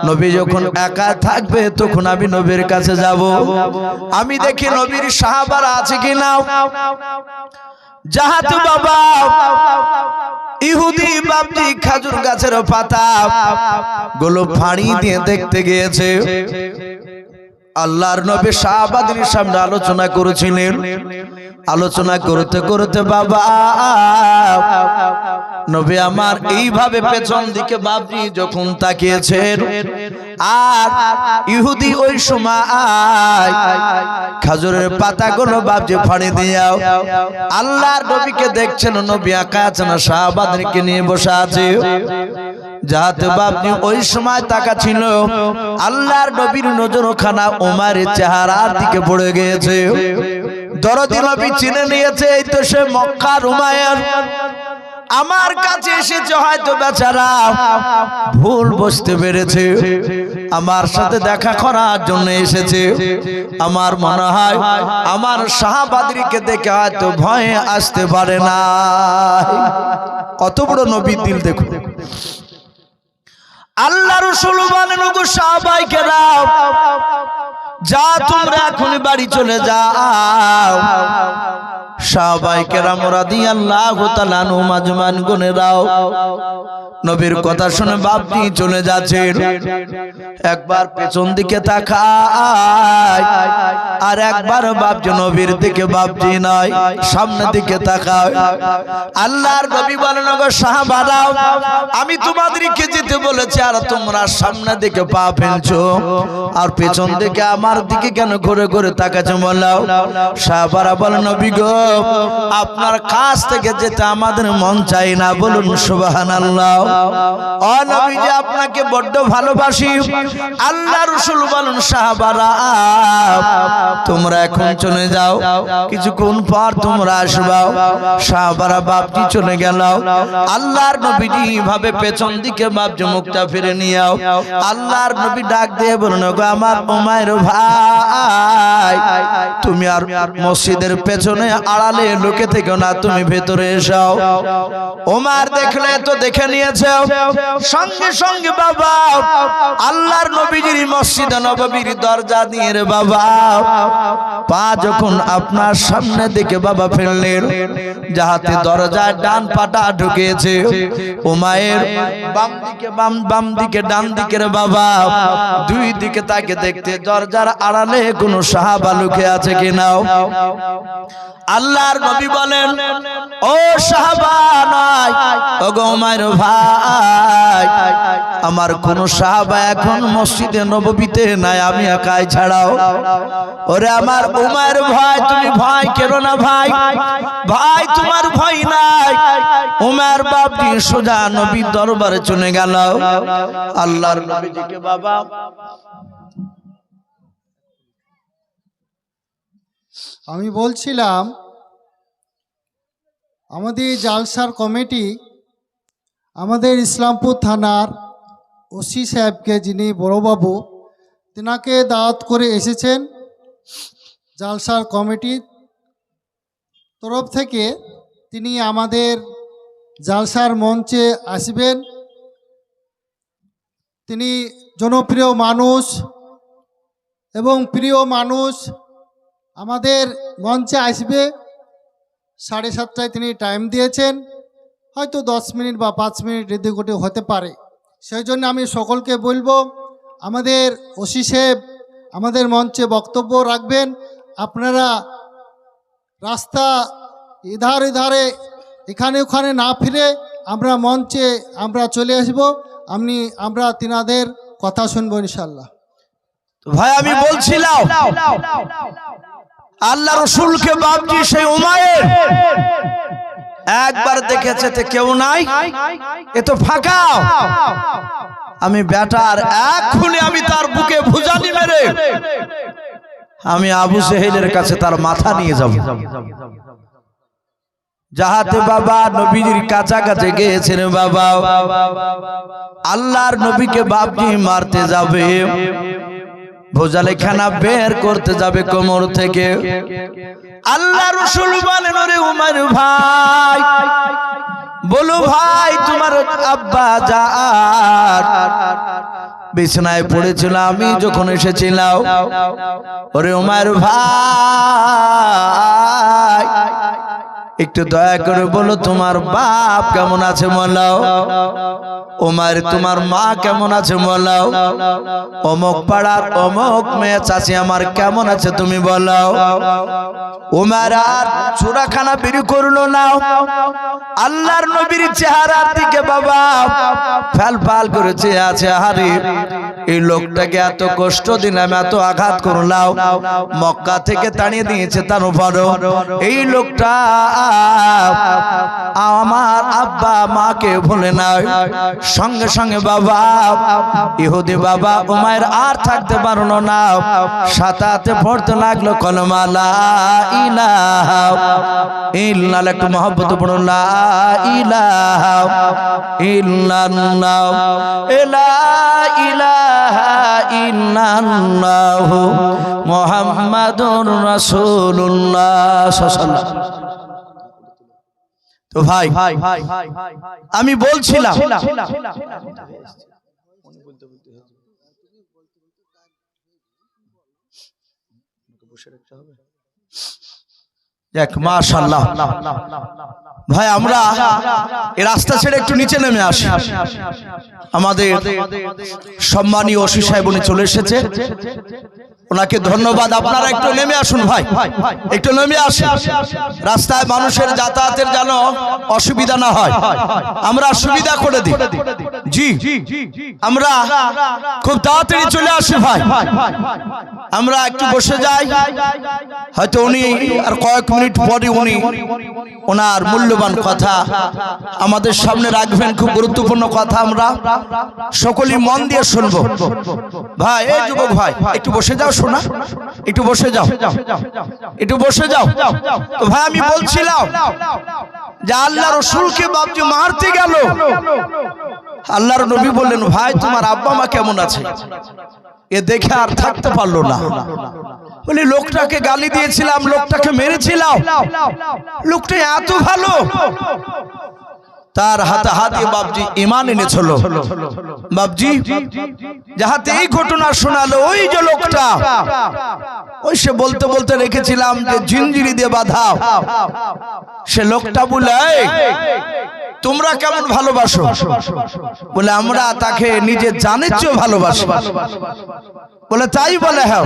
নবী যখন একা থাকবে তখন আমি নবীর কাছে যাব, আমি দেখি নবীর সাহাবারা আছে কিনা। যাহাতে বাবা ইহুদি বাপজি খাজুর গাছের পাতা গুলো ফাড়ি দিয়ে দেখতে গিয়েছে। আল্লাহর নবী সাহাবাদের সামনে আলোচনা করেছিলেন। আলোচনা করতে করতে বাবা নবী আমার এইভাবে পেছন দিকে বাপজি যখন তাকিয়েছেন, আর ইহুদি ওই সময় খাজুরের পাতাগুলো বাপজি ফাড়ি দিয়ে আল্লাহর নবীকে দেখছেন। নবী একা আছেন, সাহাবাদেরকে নিয়ে বসে আছে। যাতে বাপজি ওই সময় তাকা ছিল, আল্লাহর নবীর নজরখানা উমারের চেহারার দিকে পড়ে গিয়েছে। দরদি নবী চিনে নিয়েছে, এই তো সে মক্কার উমাইর আমার কাছে এসেছে, হয়তো বেচারা ভুল বুঝতে পেরেছে, আমার সাথে দেখা করার জন্য এসেছে। আমার মনে হয় আমার সাহাবাদেরকে দেখে হয়তো ভয়ে আসতে পারে না। কত বড় নবীর দিল দেখুন। আল্লাহ রাসূল বলেন, ওগো সাহাবায়ে কেরাম, যা তোমরা এখন বাড়ি চলে যাও। সাহাবায়ে কেরাম রাদিয়াল্লাহু তাআলা আনহুম আজমাইন গুনেরাও নবীর কথা শুনে বাপজি চলে যাচ্ছেন। একবার পেছন দিকে তাকায়, আর একবার বাপজি নবীর দিকে বাপজি নয় সামনের দিকে তাকায়। আল্লাহর নবী বলেন, ওগো সাহাবারা, আমি তোমাদেরকে যেতে বলেছি আর তোমরা সামনের দিকে পা ফেলছো, আর পেছন দিকে আমার দিকে কেন ঘুরে ঘুরে তাকাচ্ছো বলাও। সাহাবারা বলেন, নবী গো, আপনার কাছ থেকে যেতে আমাদের মন চাই না, বলুন সুবহানাল্লাহ। ও নবীজি, আপনাকে বড্ড ভালোবাসি। আল্লাহ রাসূল বলেন, সাহাবারা তোমরা এখন চলে যাও, কিছুক্ষণ পর তোমরা আসবে। সাহাবারা বাপজি চলে গেল। আল্লাহর নবীজি ভাবে পেছন দিকে বাপজি মুখটা ফিরে নিও। আল্লাহর নবী ডাক দিয়ে বলেন, গো আমার উমাইর ভাই, তুমি আর মসজিদের পেছনে আড়ালে লুকে থেকো না, তুমি ভেতরে এসো। ওমর দেখলে তো দেখে নিয়েছে, সঙ্গে সঙ্গে বাবা আল্লাহর নবীজির মসজিদ নববীর দরজা দিয়ে রে বাবা পা যখন আপনার সামনে দিকে বাবা ফেললেন, যাহাতে দরজার ডান পাটা ঢুকেছে। উমাইর বাম দিকে বাম দিকে ডান দিকে রে বাবা দুই দিকে তাকে দেখতে দরজার আড়ালে কোন সাহাবা লুকে আছে কিনা। আল্লাহর নবী বলেন, ও সাহাবা নাই, ওগো উমাইর ভাই, আমার কোন সাহাবা এখন মসজিদে নববীতে নাই, আমি একাই ছাড়াও। ওরে আমার উমাইর ভাই, তুমি ভয় করো না ভাই, ভাই তোমার ভয় নাই। উমাইর বাপজি সোজা নবীর দরবারে চলে গেল। আল্লাহর নবীজিকে বাবা আমি বলছিলাম, আমাদের জালসার কমিটি আমাদের ইসলামপুর থানার ওসি সাহেবকে, যিনি বড়বাবু, তেনাকে দাওয়াত করে এসেছেন। জালসার কমিটির তরফ থেকে তিনি আমাদের জালসার মঞ্চে আসবেন। তিনি জনপ্রিয় মানুষ এবং প্রিয় মানুষ আমাদের মঞ্চে আসবে 7:30টায় তিনি টাইম দিয়েছেন, হয়তো 10 মিনিট বা 5 মিনিট এদিকে হতে পারে। সেই জন্য আমি সকলকে বলবো আমাদের ওসি সাহেব আমাদের মঞ্চে বক্তব্য রাখবেন। আপনারা রাস্তা ইধারে এখানে ওখানে না ফিরে আমরা মঞ্চে আমরা চলে আসবো, আমরা তিনাদের কথা শুনবো ইনশাল্লাহ। ভাই আমি বলছিলাম আল্লাহ রসুলকে বাপজি সেই উমায়ের একবার দেখেছে তো কেউ নাই, এ তো ফাঁকা। আমি বেটার এক্ষুনি আমি তার বুকে ভুজানি মেরে আমি আবু সেহেলের কাছে তার মাথা নিয়ে যাব। যাহাতে বাবা নবীর কাছাকাছি গিয়েছেন বাবা, আল্লাহর নবীকে বাপজি মারতে যাবে, ভোজালেখানা বের করতে যাবে কোমর থেকে। আল্লাহ রাসূল বলেন ওরে উমর ভাই, বলো ভাই তোমার আব্বা জান বিছানায় পড়েছিল আমি যখন এসেছিলাম। ওরে উমর ভাই একটু দয়া করে বলো তোমার বাপ কেমন আছে বলো, ওমর তোমার মা কেমন আছে বলো, অমুক পাড়ার অমুক মেয়ে চাচি আমার কেমন আছে তুমি বলো। ওমর আর চূড়াখানা বের করলো না, আল্লাহর নবীর চেহারার দিকে বাবা ফাল ফাল করেছে আছে। আরে এই লোকটাকে এত কষ্ট দিলাম, এত আঘাত করলাম, মক্কা থেকে তাড়িয়ে দিয়েছে, তার উপরও এই লোকটা আমার আব্বা মাকে ভুলে নাই। সঙ্গে সঙ্গে বাবা ইহুদি বাবা উমায়ের আর থাকতে পারলো না, সাথে পড়তে লাগলো কলমা লা ইলাহা ইল্লাল্লাহ। একটু মহব্বত পড়ো লা ইলাহা ইল্লাল্লাহ লা ইলাহা ইল্লাল্লাহ মুহাম্মাদুর রাসূলুল্লাহ সাল্লাল্লাহু। তো ভাই আমি বলছিলাম মাশাআল্লাহ ভাই আমরা এই রাস্তা ছেড়ে একটু নিচে নেমে আসি। আমাদের সম্মানীয় ওসি সাহেব উনি চলে এসেছে, ওনাকে ধন্যবাদ। আপনারা একটু নেমে আসুন ভাই, একটু নেমে আসুন, রাস্তায় মানুষের যাতায়াতের যেন অসুবিধা না হয়, আমরা সুবিধা করে দিই। জি আমরা খুব তাড়াতাড়ি চলে আসি ভাই, আমরা একটু বসে যাই, হয়তো উনি আর কয়েক মিনিট পরে উনি ওনার মূল্যবান কথা আমাদের সামনে রাখবেন, খুব গুরুত্বপূর্ণ কথা, আমরা সকলেই মন দিয়ে শুনবো। ভাই এই যুবক ভাই একটু বসে যাও, শোনা একটু বসে যাও, একটু বসে যাও। তো ভাই আমি বলছিলাম যে আল্লাহ রাসূলকে বাপজি মারতে গেল, আল্লাহর নবী বললেন ভাই তোমার আব্বা মা কেমন আছে। এ দেখে আর থাকতে পারলো না, বলে লোকটাকে গালি দিয়েছিলাম, লোকটাকে মেরেছিলাম, লোকটা এত ভালো, তার হাতে হাতে বাপজি ঈমান এনেছিল। বাপজি যাহাতে এই ঘটনা শোনালো, ওই যে লোকটা ওই সে বলতে বলতে রেখেছিলাম যে জিঞ্জিরি দিয়ে বাঁধা, সে লোকটা বলে তোমরা কেমন ভালোবাসো, বলে আমরা তাকে নিজে জানের চেয়েও ভালোবাসি। বলে তাই, বলে হ্যাঁ,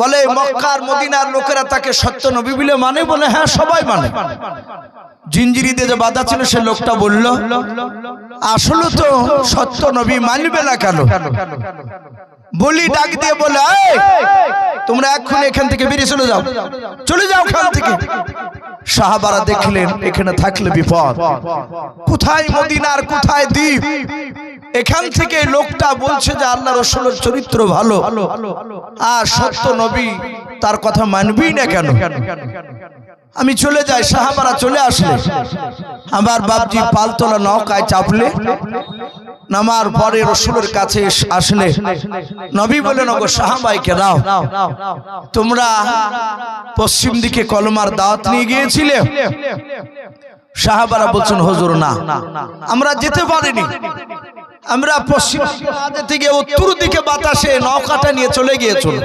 বলে মক্কার মদিনার লোকেরা তাকে সত্য নবী বলে মানে, বলে হ্যাঁ সবাই মানে। জিঞ্জিরি দিয়ে যে বাঁধা ছিল সে লোকটা বলল আসলে তো সত্য নবী মানবে না কেন। বলি ডাক দিয়ে বলে তোমরা এখন এখান থেকে বেরিয়ে চলে যাও, চলে যাও এখান থেকে। সাহাবারা দেখলেন এখানে থাকলে বিপদ, কোথায় মদিনার কোথায় দ্বীপ, এখান থেকে লোকটা বলছে যে আল্লাহ রাসূলের চরিত্র ভালো আর সত্য নবী, তার কথা মানবেই না কেন। আমি চলে যাই, সাহাবারা চলে আসলে আমার বাপজি পালতোলা নৌকায় চাপলে, নামার পরে রাসূলের কাছে আসলে নবী বলেন ওগো সাহাবাইকে দাও, তোমরা পশ্চিম দিকে কলমার দাওয়াত নিয়ে গিয়েছিলে। সাহাবারা বলছেন হুজুর না, আমরা যেতে পারিনি, আমরা পশ্চিম থেকে উত্তর দিকে বাতাসে নৌকাটা নিয়ে চলে গিয়েছিল।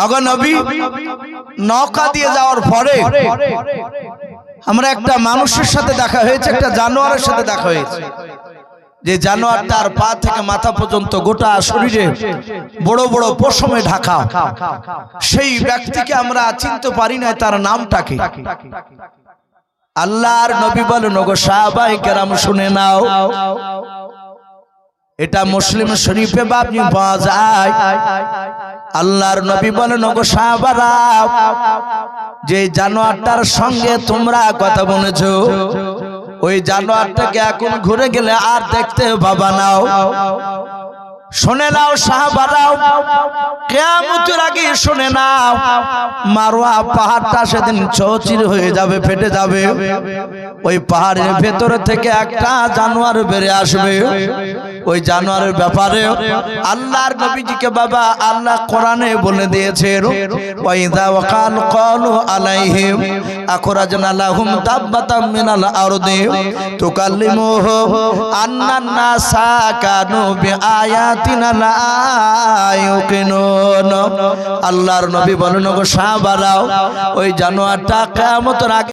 আগে নবী নৌকা দিয়ে যাওয়ার পরে আমরা একটা মানুষের সাথে দেখা হয়েছে, একটা জানোয়ারের সাথে দেখা হয়েছে। যে জানোয়ারটার পা থেকে মাথা পর্যন্ত গোটা শরীরে বড় বড় পশমে ঢাকা, সেই ব্যক্তিকে আমরা চিনতে পারি না, তার নামটা কি? আল্লাহর নবী বলেন, ওগো সাহাবায়ে কেরাম শুনে নাও, এটা মুসলিম শরীফে বাপনি পাওয়া যায়। আল্লাহর নবী বলেন, ওগো সাহাবারা, যে জানোয়ারটার সঙ্গে তোমরা কথা বলেছো, ওই জানোয়ারটাকে এখন ঘুরে গেলে আর দেখতে পাবা নাও। শুনে নাও সাহাবারাও, কিয়ামতের আগে শুনে নাও, মারওয়া পাহাড়টা সেদিন চৌচির হয়ে যাবে, ফেটে যাবে। ওই পাহাড়ের ভেতর থেকে একটা জানোয়ার বেরিয়ে আসবে। ওই জানোয়ারের ব্যাপারে আল্লাহর নবীজিকে বাবা আল্লাহ কোরআনে বলে দিয়েছেন, ওয়াইদা ওয়াকাল ক্বালু আলাইহিম আখরাজনা লাহুম দাব্বাতাম মিনাল আরদি তুকাল্লিমুহু আন্নান নাসা কানু বিআয়াতিনা লা ইউকিনুন। আল্লাহর নবী বলেন, ওগো সাহাবারাও, ওই জানোয়ারটা কিয়ামতের আগে